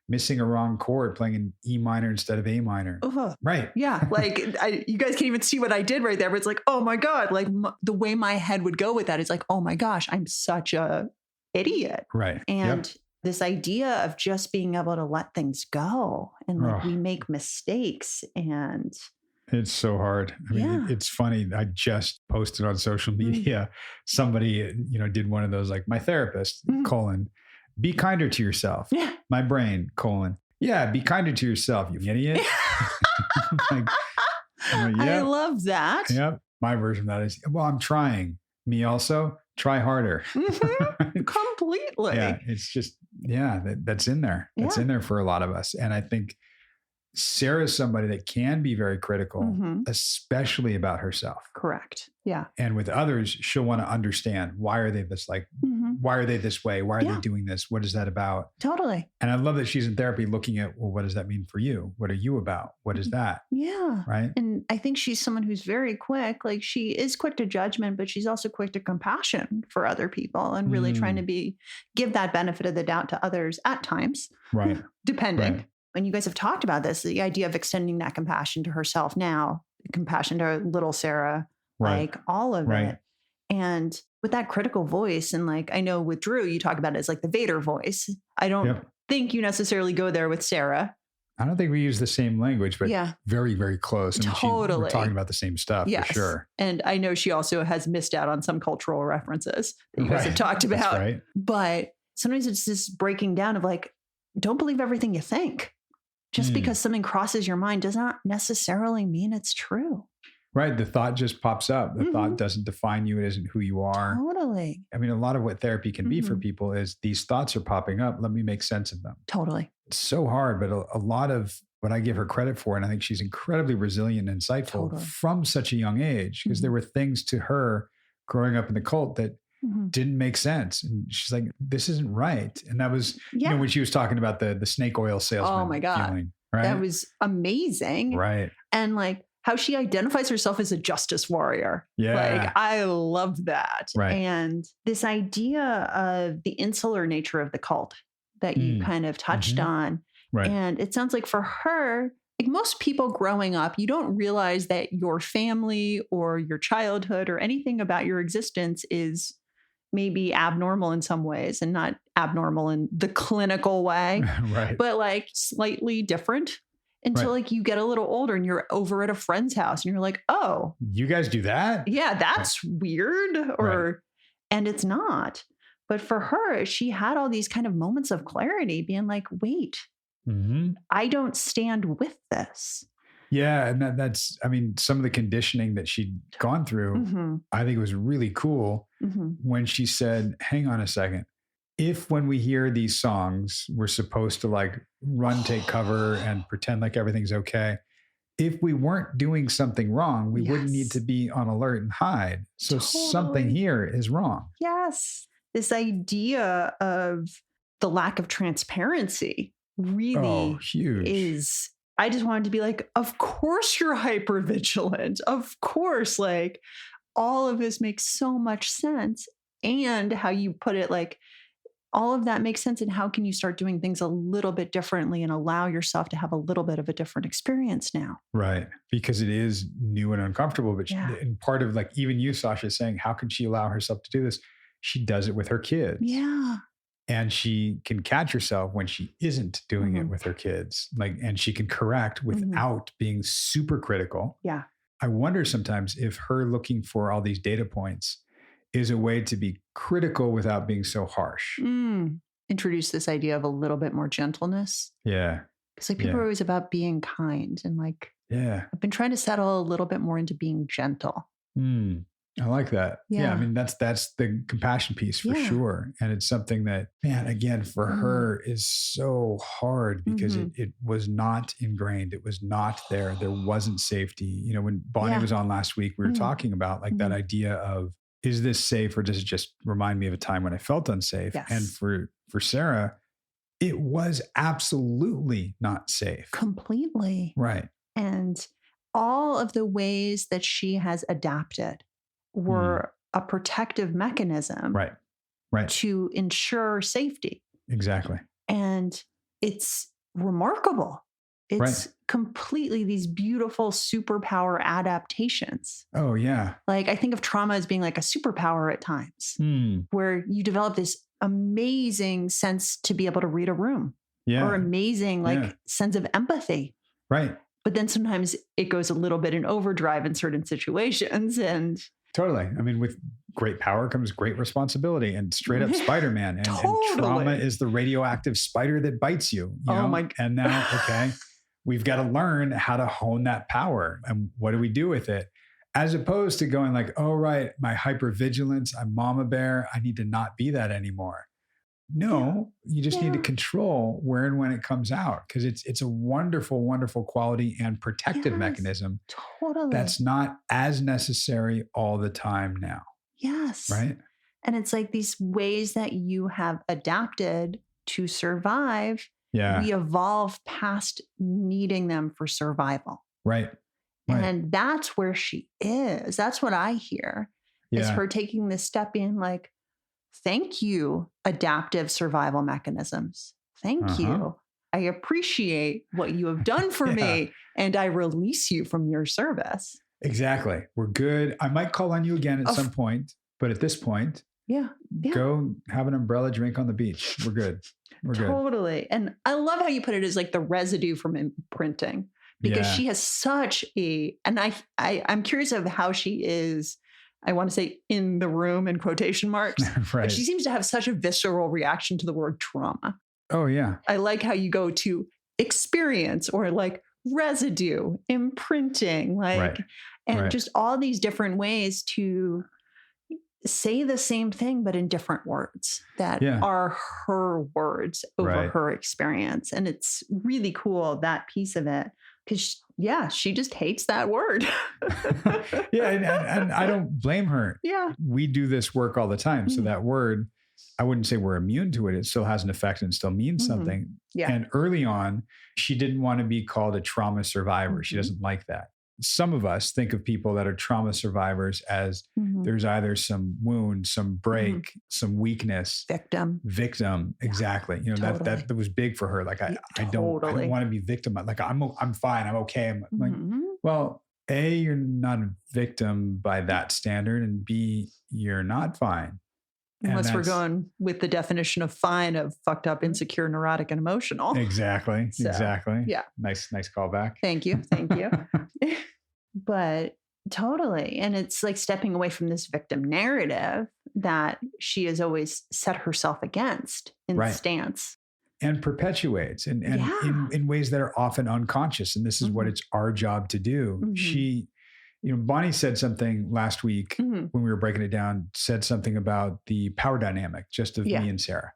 missing a wrong chord, playing an E minor instead of A minor. Right.
Yeah. Like you guys can't even see what I did right there, but it's like, oh my God, like the way my head would go with that is like, oh my gosh, I'm such a idiot.
Right.
And this idea of just being able to let things go and like we make mistakes and
it's so hard. I mean, it's funny. I just posted on social media, somebody, did one of those, like my therapist, be kinder to yourself.
Yeah.
My brain, be kinder to yourself, you idiot.
I love that.
Yep. My version of that is, well, I'm trying. Me also, try harder.
Completely.
Yeah. It's just, that's in there. That's in there for a lot of us. And I think Sarah's somebody that can be very critical, especially about herself.
Correct. Yeah.
And with others, she'll want to understand, why are they this why are they this way? Why are they doing this? What is that about?
Totally.
And I love that she's in therapy looking at, well, what does that mean for you? What are you about? What is that?
Yeah.
Right.
And I think she's someone who's very quick. Like she is quick to judgment, but she's also quick to compassion for other people and really trying to give that benefit of the doubt to others at times.
Right.
Depending.
Right.
And you guys have talked about this, the idea of extending that compassion to herself now, compassion to little Sarah, like all of it. And with that critical voice, and like, I know with Drew, you talk about it as like the Vader voice. I don't think you necessarily go there with Sarah.
I don't think we use the same language, but very, very close. I mean, we're talking about the same stuff for sure.
And I know she also has missed out on some cultural references that you guys have talked about.
That's right.
But sometimes it's this breaking down of like, don't believe everything you think. Just because something crosses your mind does not necessarily mean it's true.
Right. The thought just pops up. The thought doesn't define you. It isn't who you are.
Totally.
I mean, a lot of what therapy can be for people is these thoughts are popping up. Let me make sense of them.
Totally.
It's so hard, but a lot of what I give her credit for, and I think she's incredibly resilient and insightful from such a young age, because there were things to her growing up in the cult that didn't make sense. And she's like, this isn't right. And that was, when she was talking about the snake oil salesman.
Oh my God.
Feeling, right?
That was amazing.
Right.
And like how she identifies herself as a justice warrior.
Yeah.
Like I love that.
Right.
And this idea of the insular nature of the cult that you kind of touched on.
Right.
And it sounds like for her, like most people growing up, you don't realize that your family or your childhood or anything about your existence is maybe abnormal in some ways, and not abnormal in the clinical way, but like slightly different until like you get a little older and you're over at a friend's house and you're like, oh,
you guys do that?
Yeah, that's weird. And it's not. But for her, she had all these kind of moments of clarity being like, wait, I don't stand with this.
Yeah. And that's, I mean, some of the conditioning that she'd gone through, I think it was really cool when she said, hang on a second. If when we hear these songs, we're supposed to like run, take cover and pretend like everything's okay. If we weren't doing something wrong, we wouldn't need to be on alert and hide. So something here is wrong.
Yes. This idea of the lack of transparency really
huge.
Is, I just wanted to be like, of course you're hypervigilant. Of course, like all of this makes so much sense. and how you put it, like, all of that makes sense. And how can you start doing things a little bit differently and allow yourself to have a little bit of a different experience now?
Right. Because it is new and uncomfortable. But and part of, like, even you, Sasha, saying, how can she allow herself to do this? She does it with her kids.
Yeah.
And she can catch herself when she isn't doing it with her kids. Like, and she can correct without being super critical.
Yeah.
I wonder sometimes if her looking for all these data points is a way to be critical without being so harsh.
Introduce this idea of a little bit more gentleness.
Yeah.
Because, like, people are always about being kind, and, like, I've been trying to settle a little bit more into being gentle.
I like that. Yeah. I mean, that's the compassion piece for sure. And it's something that, man, again, for her is so hard because it was not ingrained. It was not there. There wasn't safety. You know, when Bonnie was on last week, we were talking about, like, that idea of, is this safe, or does it just remind me of a time when I felt unsafe?
Yes.
And for Sarah, it was absolutely not safe.
Completely.
Right.
And all of the ways that she has adapted were a protective mechanism.
Right.
To ensure safety.
Exactly.
And it's remarkable. It's completely these beautiful superpower adaptations.
Oh, yeah.
Like, I think of trauma as being like a superpower at times, where you develop this amazing sense to be able to read a room, or amazing, like, sense of empathy.
Right.
But then sometimes it goes a little bit in overdrive in certain situations. And
totally. I mean, with great power comes great responsibility, and straight up Spider-Man. And, and trauma is the radioactive spider that bites you. You know?
My.
And now, we've got to learn how to hone that power. And what do we do with it? As opposed to going like, oh, right, my hypervigilance, I'm mama bear, I need to not be that anymore. No, you just need to control where and when it comes out, because it's a wonderful, wonderful quality and protective mechanism.
Totally.
That's not as necessary all the time now.
Yes.
Right.
And it's like these ways that you have adapted to survive.
Yeah.
We evolve past needing them for survival.
Right.
And that's where she is. That's what I hear is her taking this step in, like, thank you, adaptive survival mechanisms. Thank you. I appreciate what you have done for me, and I release you from your service.
Exactly. We're good. I might call on you again at some point, but at this point, go have an umbrella drink on the beach. We're good. We're good.
Totally. And I love how you put it as, like, the residue from imprinting, because she has such and I'm curious of how she is, I want to say, in the room in quotation marks, but she seems to have such a visceral reaction to the word trauma.
Oh, yeah.
I like how you go to experience, or like residue, imprinting, like, and just all these different ways to say the same thing, but in different words that are her words over her experience. And it's really cool, that piece of it, because she just hates that word.
And I don't blame her.
Yeah.
We do this work all the time. So that word, I wouldn't say we're immune to it. It still has an effect and still means something. Yeah. And early on, she didn't want to be called a trauma survivor. She doesn't like that. Some of us think of people that are trauma survivors as there's either some wound, some break, some weakness. Victim. Exactly. You know, that was big for her. Like, I don't want to be victim. Like, I'm fine. I'm okay. I'm like, well, A, you're not a victim by that standard, and B, you're not fine.
Unless we're going with the definition of fine of fucked up, insecure, neurotic, and emotional.
Exactly.
So,
exactly.
Yeah.
Nice callback.
Thank you. But totally. And it's like stepping away from this victim narrative that she has always set herself against in the stance.
And perpetuates and in ways that are often unconscious. And this is what it's our job to do. She, Bonnie said something last week when we were breaking it down, said something about the power dynamic just of me and Sarah,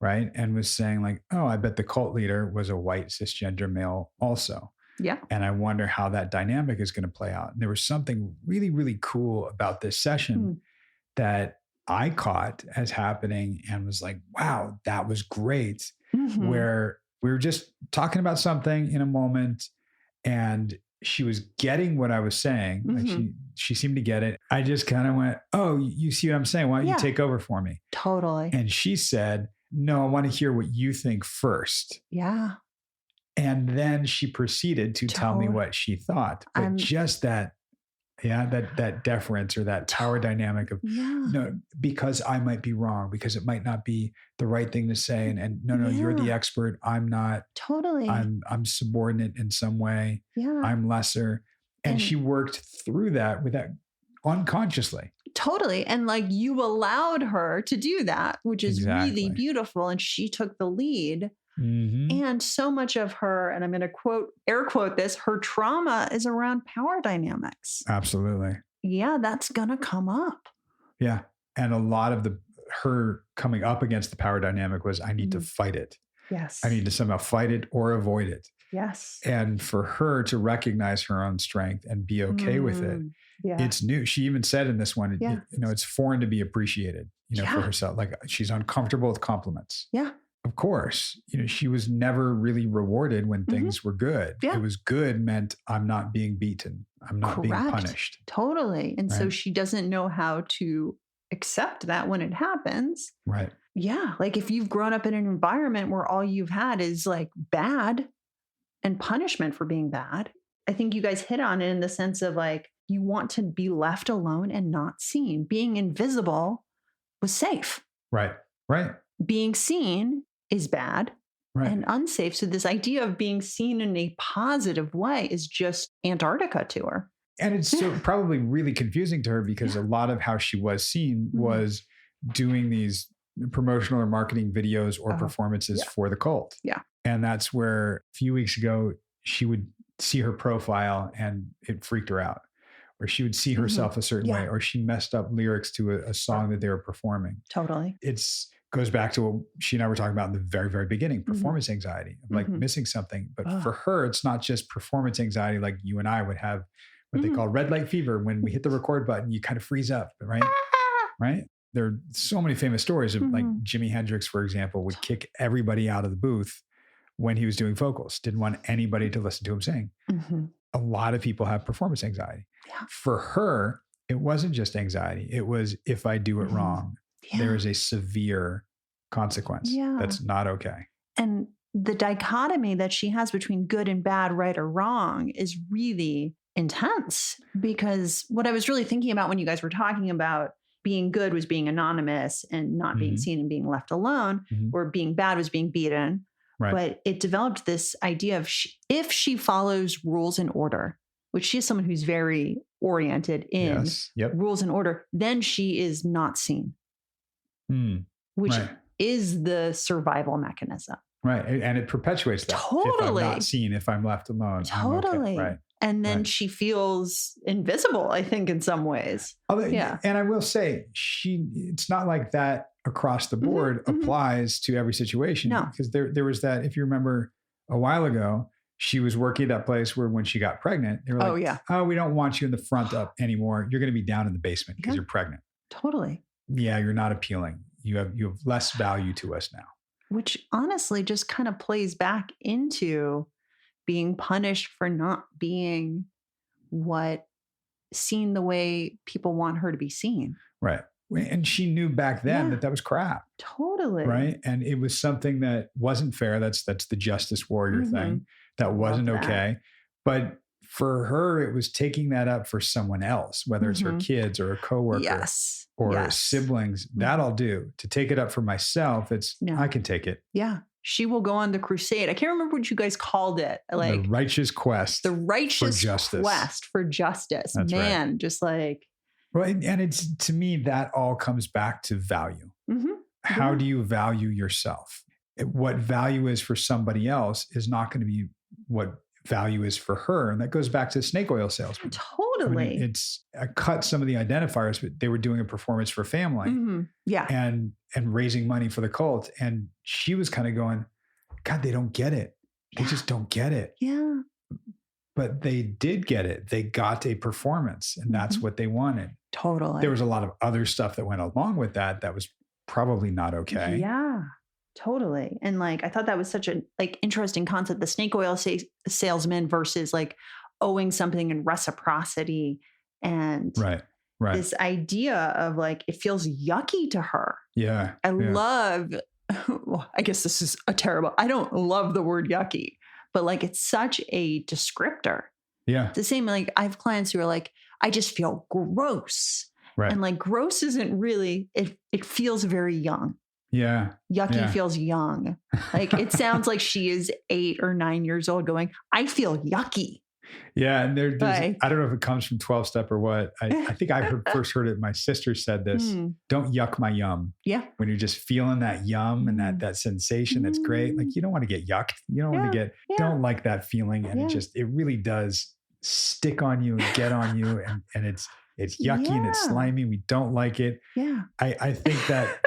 right? And was saying like, oh, I bet the cult leader was a white cisgender male also.
Yeah.
And I wonder how that dynamic is going to play out. And there was something really, really cool about this session that I caught as happening and was like, wow, that was great. Where we were just talking about something in a moment and she was getting what I was saying. Like she seemed to get it. I just kind of went, oh, you see what I'm saying? Why don't you take over for me?
Totally.
And she said, no, I want to hear what you think first.
Yeah.
And then she proceeded to tell me what she thought. But just that, that deference or that power dynamic of no, because I might be wrong, because it might not be the right thing to say. And no, you're the expert. I'm not.
Totally.
I'm subordinate in some way.
Yeah.
I'm lesser. And she worked through that unconsciously.
Totally. And like you allowed her to do that, which is really beautiful. And she took the lead. Mm-hmm. And so much of her, and I'm going to air quote this, her trauma is around power dynamics.
Absolutely.
Yeah, that's going to come up.
Yeah. And a lot of her coming up against the power dynamic was, I need to fight it.
Yes.
I need to somehow fight it or avoid it.
Yes.
And for her to recognize her own strength and be okay with it. Yeah. It's new. She even said in this one, it's foreign to be appreciated, for herself. Like she's uncomfortable with compliments.
Yeah.
Of course, she was never really rewarded when things were good. Yeah. It was good meant I'm not being beaten. I'm not being punished.
Totally. And so she doesn't know how to accept that when it happens.
Right.
Yeah. Like if you've grown up in an environment where all you've had is like bad and punishment for being bad. I think you guys hit on it in the sense of like, you want to be left alone and not seen. Being invisible was safe.
Right. Right.
Being seen is bad and unsafe. So this idea of being seen in a positive way is just Antarctica to her.
And it's so probably really confusing to her because a lot of how she was seen was doing these promotional or marketing videos or performances for the cult.
Yeah.
And that's where a few weeks ago, she would see her profile and it freaked her out. Or she would see herself a certain way, or she messed up lyrics to a song that they were performing.
Totally.
Goes back to what she and I were talking about in the very, very beginning, performance anxiety, like missing something. But for her, it's not just performance anxiety like you and I would have what they call red light fever. When we hit the record button, you kind of freeze up, right? Right? There are so many famous stories of like Jimi Hendrix, for example, would kick everybody out of the booth when he was doing vocals, didn't want anybody to listen to him sing. A lot of people have performance anxiety. Yeah. For her, it wasn't just anxiety. It was, if I do it wrong, there is a severe consequence. That's not okay.
And the dichotomy that she has between good and bad, right or wrong, is really intense. Because what I was really thinking about when you guys were talking about being good was being anonymous and not being seen and being left alone, or being bad was being beaten. Right. But it developed this idea of if she follows rules and order, which she is someone who's very oriented in rules and order, then she is not seen, which is the survival mechanism.
Right. And it perpetuates that.
Totally.
If I'm not seen, if I'm left alone.
Totally.
I'm okay. Right.
And then she feels invisible, I think, in some ways.
And I will say, it's not like that across the board applies to every situation.
No.
Because there was that, if you remember a while ago, she was working at that place where when she got pregnant, they were like, oh, we don't want you in the front up anymore. You're going to be down in the basement because you're pregnant.
Totally.
Yeah, you're not appealing. You have less value to us now.
Which honestly just kind of plays back into being punished for not being seen the way people want her to be seen.
Right. And she knew back then that was crap.
Totally.
Right. And it was something that wasn't fair. That's the justice warrior thing. That wasn't okay. But for her, it was taking that up for someone else, whether it's her kids or a coworker or siblings. That I'll do. To take it up for myself, I can take it.
Yeah. She will go on the crusade. I can't remember what you guys called it. Like
the righteous quest.
The righteous quest for justice.
That's right.
Just like.
Well, and it's, to me, that all comes back to value. How do you value yourself? What value is for somebody else is not going to be what value is for her. And that goes back to snake oil salesman.
Totally.
I mean, I cut some of the identifiers, but they were doing a performance for family and raising money for the cult. And she was kind of going, God, they don't get it. They just don't get it.
Yeah.
But they did get it. They got a performance and that's what they wanted.
Totally.
There was a lot of other stuff that went along with that was probably not okay.
Yeah. Totally. And like, I thought that was such an interesting concept, the snake oil salesman versus like owing something in reciprocity and
right.
this idea of like, it feels yucky to her.
Yeah.
I love, well, I guess this is I don't love the word yucky, but like, it's such a descriptor.
Yeah.
It's the same, like I have clients who are like, I just feel gross.
Right.
And like gross isn't really, it feels very young.
Yeah.
Yucky feels young. Like it sounds like she is 8 or 9 years old going, I feel yucky.
Yeah. And there's, I don't know if it comes from 12-step or what. I think I first heard it. My sister said this, don't yuck my yum.
Yeah.
When you're just feeling that yum and that sensation, that's great. Like you don't want to get yucked. You don't want to don't like that feeling. And it really does stick on you and get on you. And it's yucky and it's slimy. We don't like it.
Yeah.
I think that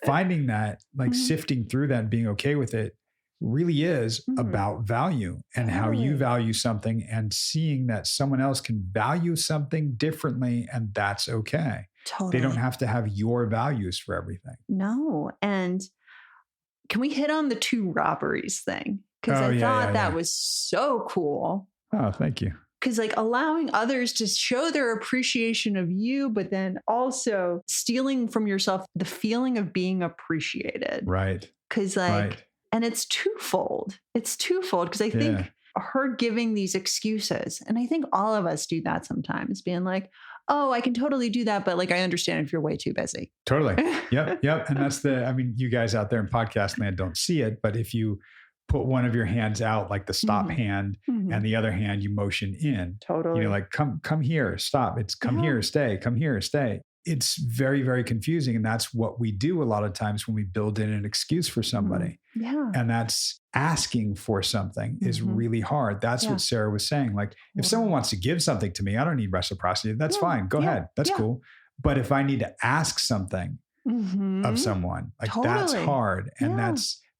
finding that, like sifting through that and being okay with it really is about value and how you value something and seeing that someone else can value something differently. And that's okay.
Totally.
They don't have to have your values for everything.
No. And can we hit on the 2 robberies thing? Because I thought that was so cool.
Oh, thank you.
Because like allowing others to show their appreciation of you, but then also stealing from yourself the feeling of being appreciated.
Right.
Because like, and it's twofold. It's twofold because I think her giving these excuses, and I think all of us do that sometimes, being like, oh, I can totally do that. But like, I understand if you're way too busy.
Totally. Yep. And that's you guys out there in podcast land don't see it, but if you put one of your hands out, like the stop hand, and the other hand, you motion in.
Totally.
Like, come here, stop. It's come here, stay, come here, stay. It's very, very confusing. And that's what we do a lot of times when we build in an excuse for somebody.
Yeah.
And that's asking for something is really hard. That's what Sarah was saying. Like, if someone wants to give something to me, I don't need reciprocity. That's fine. Go ahead. That's cool. But if I need to ask something of someone, like that's hard. And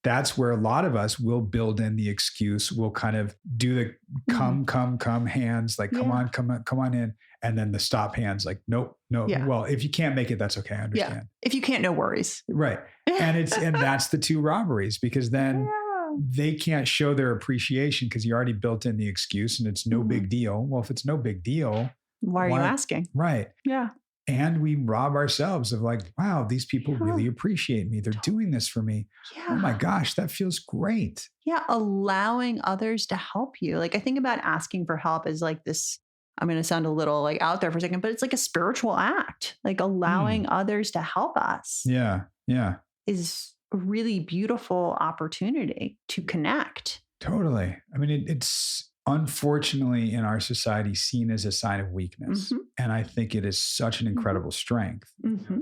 that's where a lot of us will build in the excuse. We'll kind of do the come hands, like, come on in. And then the stop hands, like, nope.
Yeah.
Well, if you can't make it, that's okay. I understand.
Yeah. If you can't, no worries.
Right. And that's the 2 robberies, because then they can't show their appreciation because you already built in the excuse and it's no big deal. Well, if it's no big deal,
why are you asking?
Right.
Yeah.
And we rob ourselves of like, wow, these people really appreciate me. They're doing this for me. Yeah. Oh my gosh, that feels great.
Yeah. Allowing others to help you. Like I think about asking for help as like this, I'm going to sound a little like out there for a second, but it's like a spiritual act, like allowing others to help us.
Yeah. Yeah.
Is a really beautiful opportunity to connect.
Totally. I mean, it's unfortunately in our society seen as a sign of weakness. And I think it is such an incredible strength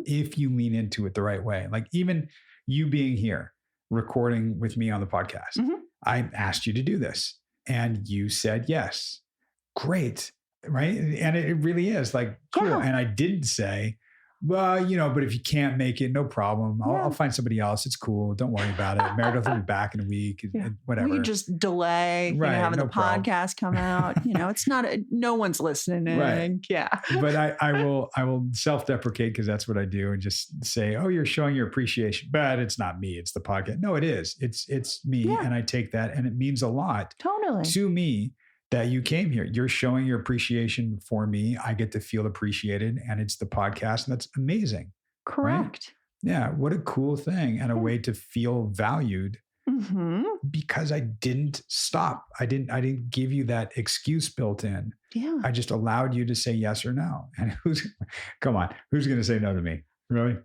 if you lean into it the right way. Like even you being here, recording with me on the podcast, I asked you to do this and you said yes. Great. Right. And it really is like, cool. Yeah. And I didn't say, well, but if you can't make it, no problem. I'll find somebody else. It's cool. Don't worry about it. Meredith will be back in a week. Whatever.
We can just delay having the podcast come out. It's not, no one's listening.
Right.
Yeah.
But I will self-deprecate because that's what I do and just say, oh, you're showing your appreciation, but it's not me. It's the podcast. No, it is. It's me. Yeah. And I take that and it means a lot to me. That you came here. You're showing your appreciation for me. I get to feel appreciated and it's the podcast. And that's amazing.
Correct.
Right? Yeah. What a cool thing and a way to feel valued because I didn't stop. I didn't give you that excuse built in.
Yeah.
I just allowed you to say yes or no. And who's going to say no to me? Really?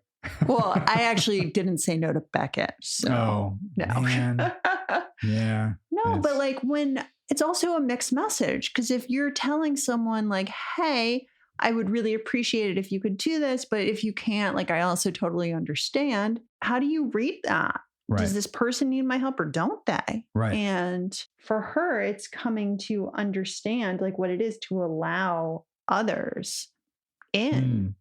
Well, I actually didn't say no to Beckett. So no.
Man. Yeah.
No, but like when it's also a mixed message, because if you're telling someone like, hey, I would really appreciate it if you could do this, but if you can't, like, I also totally understand. How do you read that? Right. Does this person need my help or don't they?
Right.
And for her, it's coming to understand like what it is to allow others in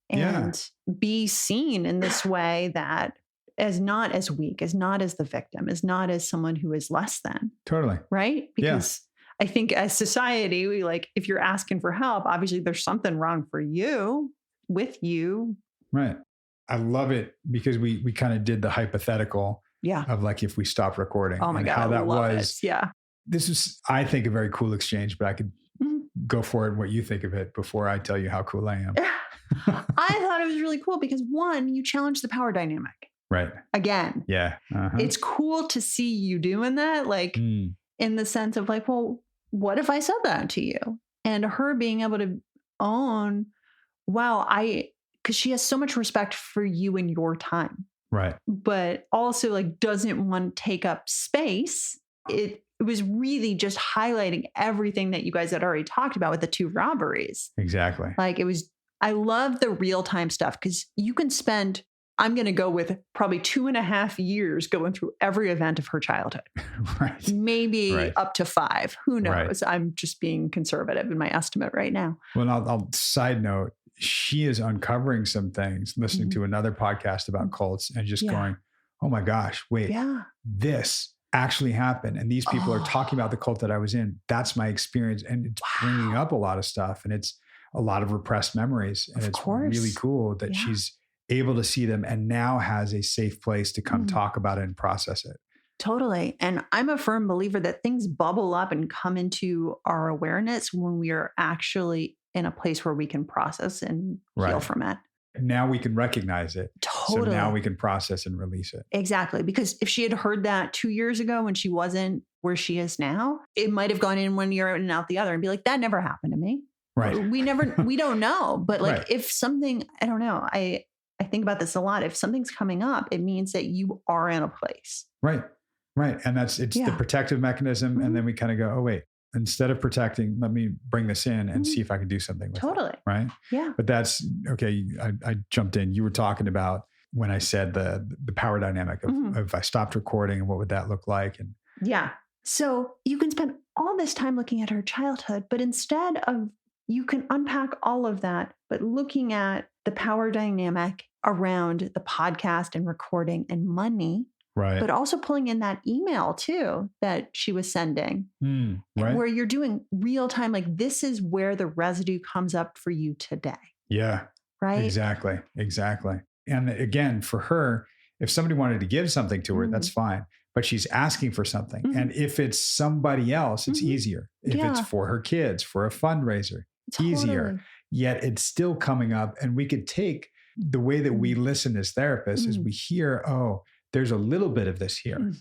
and be seen in this way that as not as weak, as not as the victim, as not as someone who is less than.
Totally.
Right? Because I think as society, we like, if you're asking for help, obviously there's something wrong for you, with you.
Right. I love it because we kind of did the hypothetical of like, if we stop recording
how that was. It. Yeah.
This is, I think, a very cool exchange, but I could go for it, what you think of it before I tell you how cool I am.
I thought it was really cool because one, you challenge the power dynamic.
Right.
Again.
Yeah. Uh-huh.
It's cool to see you doing that. Like in the sense of like, well, what if I said that to you? And her being able to own, wow, because she has so much respect for you and your time.
Right.
But also like doesn't want to take up space. It was really just highlighting everything that you guys had already talked about with the 2 robberies.
Exactly.
Like I love the real time stuff because you can spend, I'm going to go with probably 2.5 years going through every event of her childhood.
Right.
Maybe up to 5. Who knows? Right. I'm just being conservative in my estimate right now.
Well, I'll side note, she is uncovering some things, listening to another podcast about cults and just going, oh my gosh, wait, this actually happened. And these people are talking about the cult that I was in. That's my experience. And it's bringing up a lot of stuff. And it's a lot of repressed memories. And it's really cool that she's able to see them and now has a safe place to come talk about it and process it.
Totally. And I'm a firm believer that things bubble up and come into our awareness when we are actually in a place where we can process and heal from it.
Now we can recognize it.
Totally.
So now we can process and release it.
Exactly. Because if she had heard that 2 years ago when she wasn't where she is now, it might have gone in one ear and out the other and be like, that never happened to me.
Right.
We don't know. But like if something, I don't know, I think about this a lot. If something's coming up, it means that you are in a place.
Right. Right. And it's the protective mechanism. And then we kind of go, oh, wait, instead of protecting, let me bring this in and see if I can do something with it. Right. Yeah. But that's okay. I jumped in. You were talking about when I said the power dynamic of if I stopped recording and what would that look like? And
so you can spend all this time looking at her childhood, but instead of, you can unpack all of that, but looking at the power dynamic around the podcast and recording and money. Right. But also pulling in that email too that she was sending, where you're doing real time, like this is where the residue comes up for you today. Yeah. Right. Exactly. And again, for her, if somebody wanted to give something to her, that's fine. But she's asking for something. And if it's somebody else, it's easier. If it's for her kids, for a fundraiser, easier. Yet it's still coming up. And we could take the way that we listen as therapists is we hear, oh, there's a little bit of this here.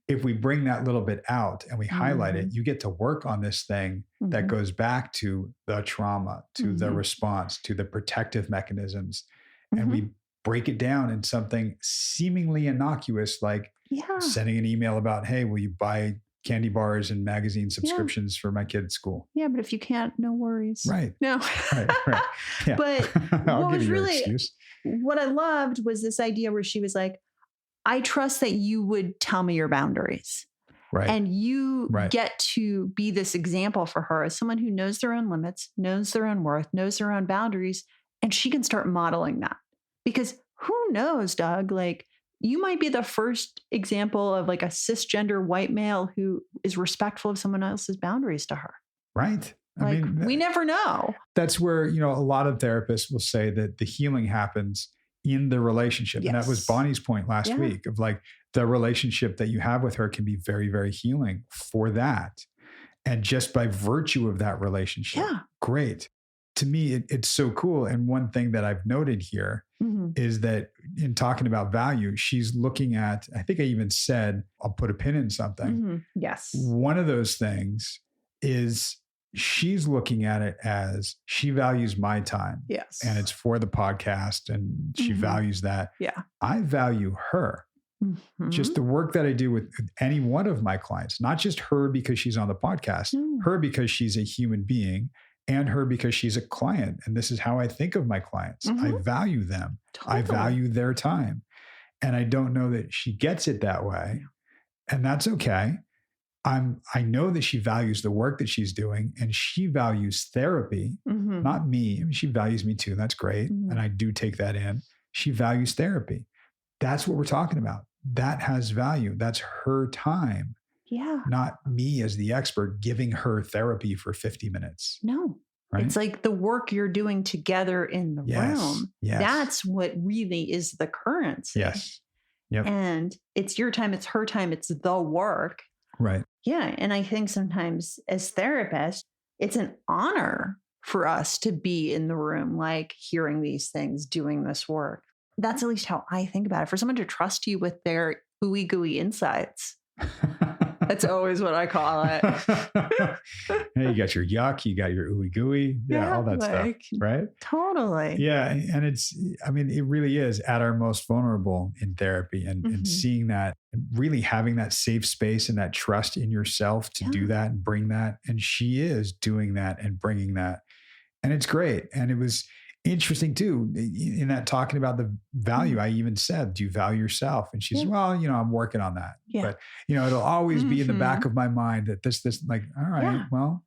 If we bring that little bit out and we highlight it, you get to work on this thing that goes back to the trauma, to the response, to the protective mechanisms. And we break it down in something seemingly innocuous, like sending an email about, hey, will you buy candy bars and magazine subscriptions for my kid's school? Yeah, but if you can't, no worries. Right. No. Right. Yeah. But what was really, what I loved was this idea where she was like, I trust that you would tell me your boundaries. Right. And you get to be this example for her as someone who knows their own limits, knows their own worth, knows their own boundaries, and she can start modeling that. Because who knows, Doug, like you might be the first example of like a cisgender white male who is respectful of someone else's boundaries to her. Right. I mean, we never know. That's where, a lot of therapists will say that the healing happens in the relationship. Yes. And that was Bonnie's point last week of like the relationship that you have with her can be very, very healing for that. And just by virtue of that relationship, great. To me, it's so cool. And one thing that I've noted here is that in talking about value, she's looking at, I think I even said, I'll put a pin in something. Yes. One of those things is she's looking at it as she values my time. Yes. And it's for the podcast and she values that. Yeah. I value her. Just the work that I do with any one of my clients, not just her because she's on the podcast, her because she's a human being, and her because she's a client. And this is how I think of my clients. I value them. Totally. I value their time. And I don't know that she gets it that way. And that's okay. I know that she values the work that she's doing and she values therapy, not me. I mean, she values me too. That's great. And I do take that in. She values therapy. That's what we're talking about. That has value. That's her time. Yeah. Not me as the expert giving her therapy for 50 minutes. No. Right? It's like the work you're doing together in the room. Yes. That's what really is the currency. Yes. Yep. And it's your time, it's her time, it's the work. Right. Yeah. And I think sometimes as therapists, it's an honor for us to be in the room, like hearing these things, doing this work. That's at least how I think about it. For someone to trust you with their ooey gooey insights. That's always what I call it.
Hey, you got your yuck, you got your ooey gooey, all that stuff, right?
Totally.
Yeah, and it really is at our most vulnerable in therapy, and seeing that, and really having that safe space and that trust in yourself to do that and bring that. And she is doing that and bringing that, and it's great. And it was interesting too, in that talking about the value. I even said, do you value yourself? And she's, well, I'm working on that. But, it'll always be in the back of my mind that this, like, all right, well,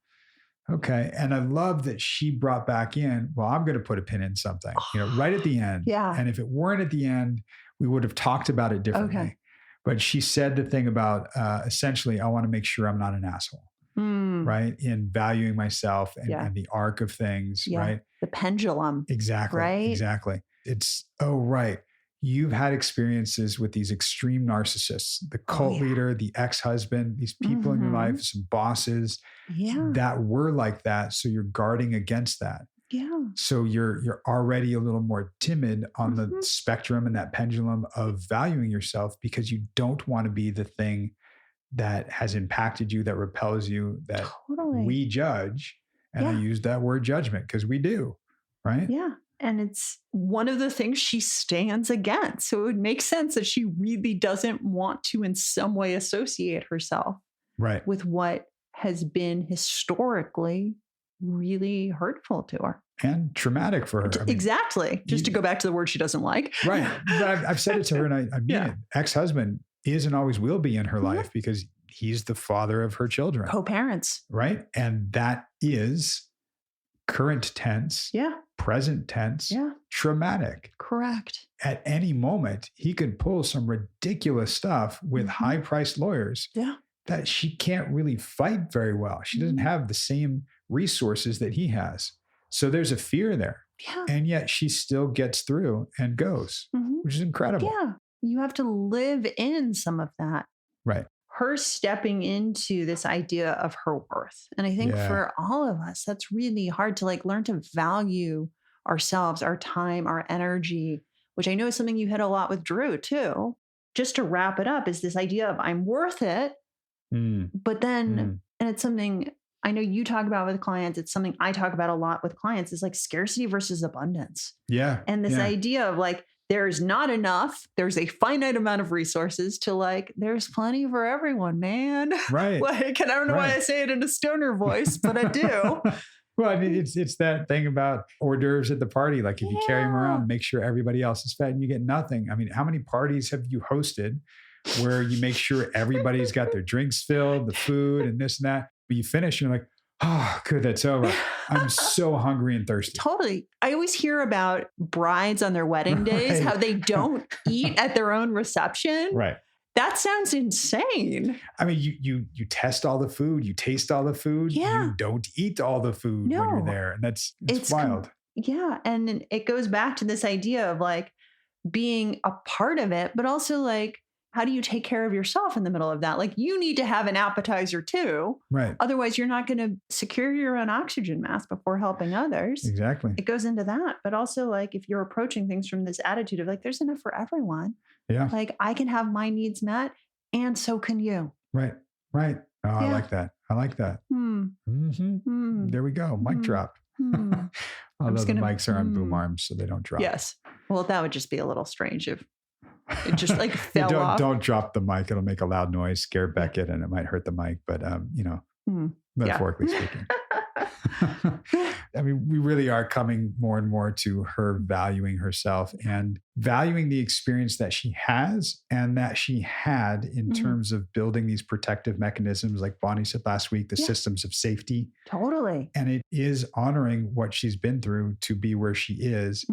okay. And I love that she brought back in, well, I'm going to put a pin in something, right at the end. Yeah. And if it weren't at the end, we would have talked about it differently. Okay. But she said the thing about, essentially, I want to make sure I'm not an asshole. Right. In valuing myself and the arc of things, right?
The pendulum.
Exactly.
Right.
Exactly. It's, right. You've had experiences with these extreme narcissists, the cult leader, the ex-husband, these people in your life, some bosses that were like that. So you're guarding against that. Yeah. So you're already a little more timid on the spectrum and that pendulum of valuing yourself, because you don't want to be the thing that has impacted you, that repels you, that we judge. And I use that word judgment because we do, right?
Yeah. And it's one of the things she stands against. So it would make sense that she really doesn't want to in some way associate herself with what has been historically really hurtful to her.
And traumatic for her.
Exactly. Just to go back to the word she doesn't like.
Right. But I've said it to her, and I mean it. Ex-husband is and always will be in her life because he's the father of her children.
Co-parents.
Right. And that is current tense, present tense, traumatic.
Correct.
At any moment, he could pull some ridiculous stuff with high-priced lawyers that she can't really fight very well. She doesn't have the same resources that he has. So there's a fear there. Yeah. And yet she still gets through and goes, which is incredible.
Yeah. You have to live in some of that.
Right.
Her stepping into this idea of her worth. And I think for all of us, that's really hard to learn to value ourselves, our time, our energy, which I know is something you hit a lot with Drew too. Just to wrap it up is this idea of I'm worth it. But then, and it's something I know you talk about with clients. It's something I talk about a lot with clients is scarcity versus abundance. Yeah. And this idea of there's not enough. There's a finite amount of resources to there's plenty for everyone, man. Right. And I don't know why I say it in a stoner voice, but I do.
Well, I mean, it's that thing about hors d'oeuvres at the party. If you carry them around, make sure everybody else is fed and you get nothing. I mean, how many parties have you hosted where you make sure everybody's got their drinks filled, the food and this and that, but you finish and you're like, oh, good, that's over. I'm so hungry and thirsty.
Totally. I always hear about brides on their wedding days, how they don't eat at their own reception. Right. That sounds insane.
I mean, you test all the food, you taste all the food, you don't eat all the food when you're there. And it's wild.
And it goes back to this idea of being a part of it, but also how do you take care of yourself in the middle of that? You need to have an appetizer too. Right. Otherwise, you're not going to secure your own oxygen mask before helping others.
Exactly.
It goes into that. But also, if you're approaching things from this attitude of there's enough for everyone. Yeah. I can have my needs met and so can you.
Right. Right. Oh, I like that. I like that. There we go. Mic drop. Although the mics are on boom arms, so they don't drop.
Yes. Well, that would just be a little strange if it just fell off.
Don't drop the mic. It'll make a loud noise, scare Beckett, and it might hurt the mic. But, metaphorically speaking. I mean, we really are coming more and more to her valuing herself and valuing the experience that she has and that she had in terms of building these protective mechanisms, like Bonnie said last week, the systems of safety.
Totally.
And it is honoring what she's been through to be where she is.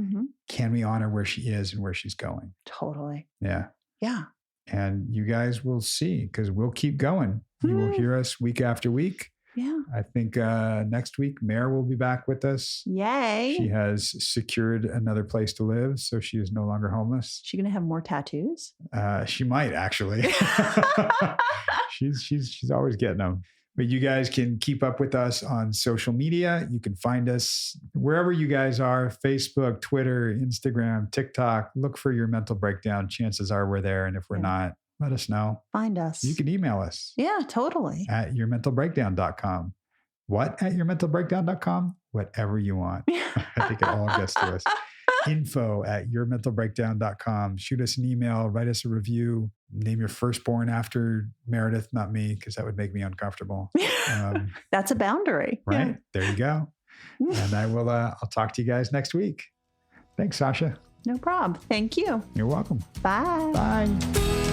Can we honor where she is and where she's going?
Totally.
Yeah.
Yeah.
And you guys will see, because we'll keep going. You will hear us week after week.
Yeah.
I think next week, Mare will be back with us.
Yay.
She has secured another place to live, so she is no longer homeless.
She going to have more tattoos?
She might, actually. She's always getting them. But you guys can keep up with us on social media. You can find us wherever you guys are, Facebook, Twitter, Instagram, TikTok. Look for Your Mental Breakdown. Chances are we're there. And if we're not, let us know.
Find us.
You can email us.
Yeah, totally.
At yourmentalbreakdown.com. What at yourmentalbreakdown.com? Whatever you want. I think it all gets to us. Info at yourmentalbreakdown.com. Shoot us an email, write us a review, name your firstborn after Meredith, not me, because that would make me uncomfortable.
That's a boundary.
Right. Yeah. There you go. And I'll talk to you guys next week. Thanks, Sasha.
No problem. Thank you.
You're welcome.
Bye.
Bye.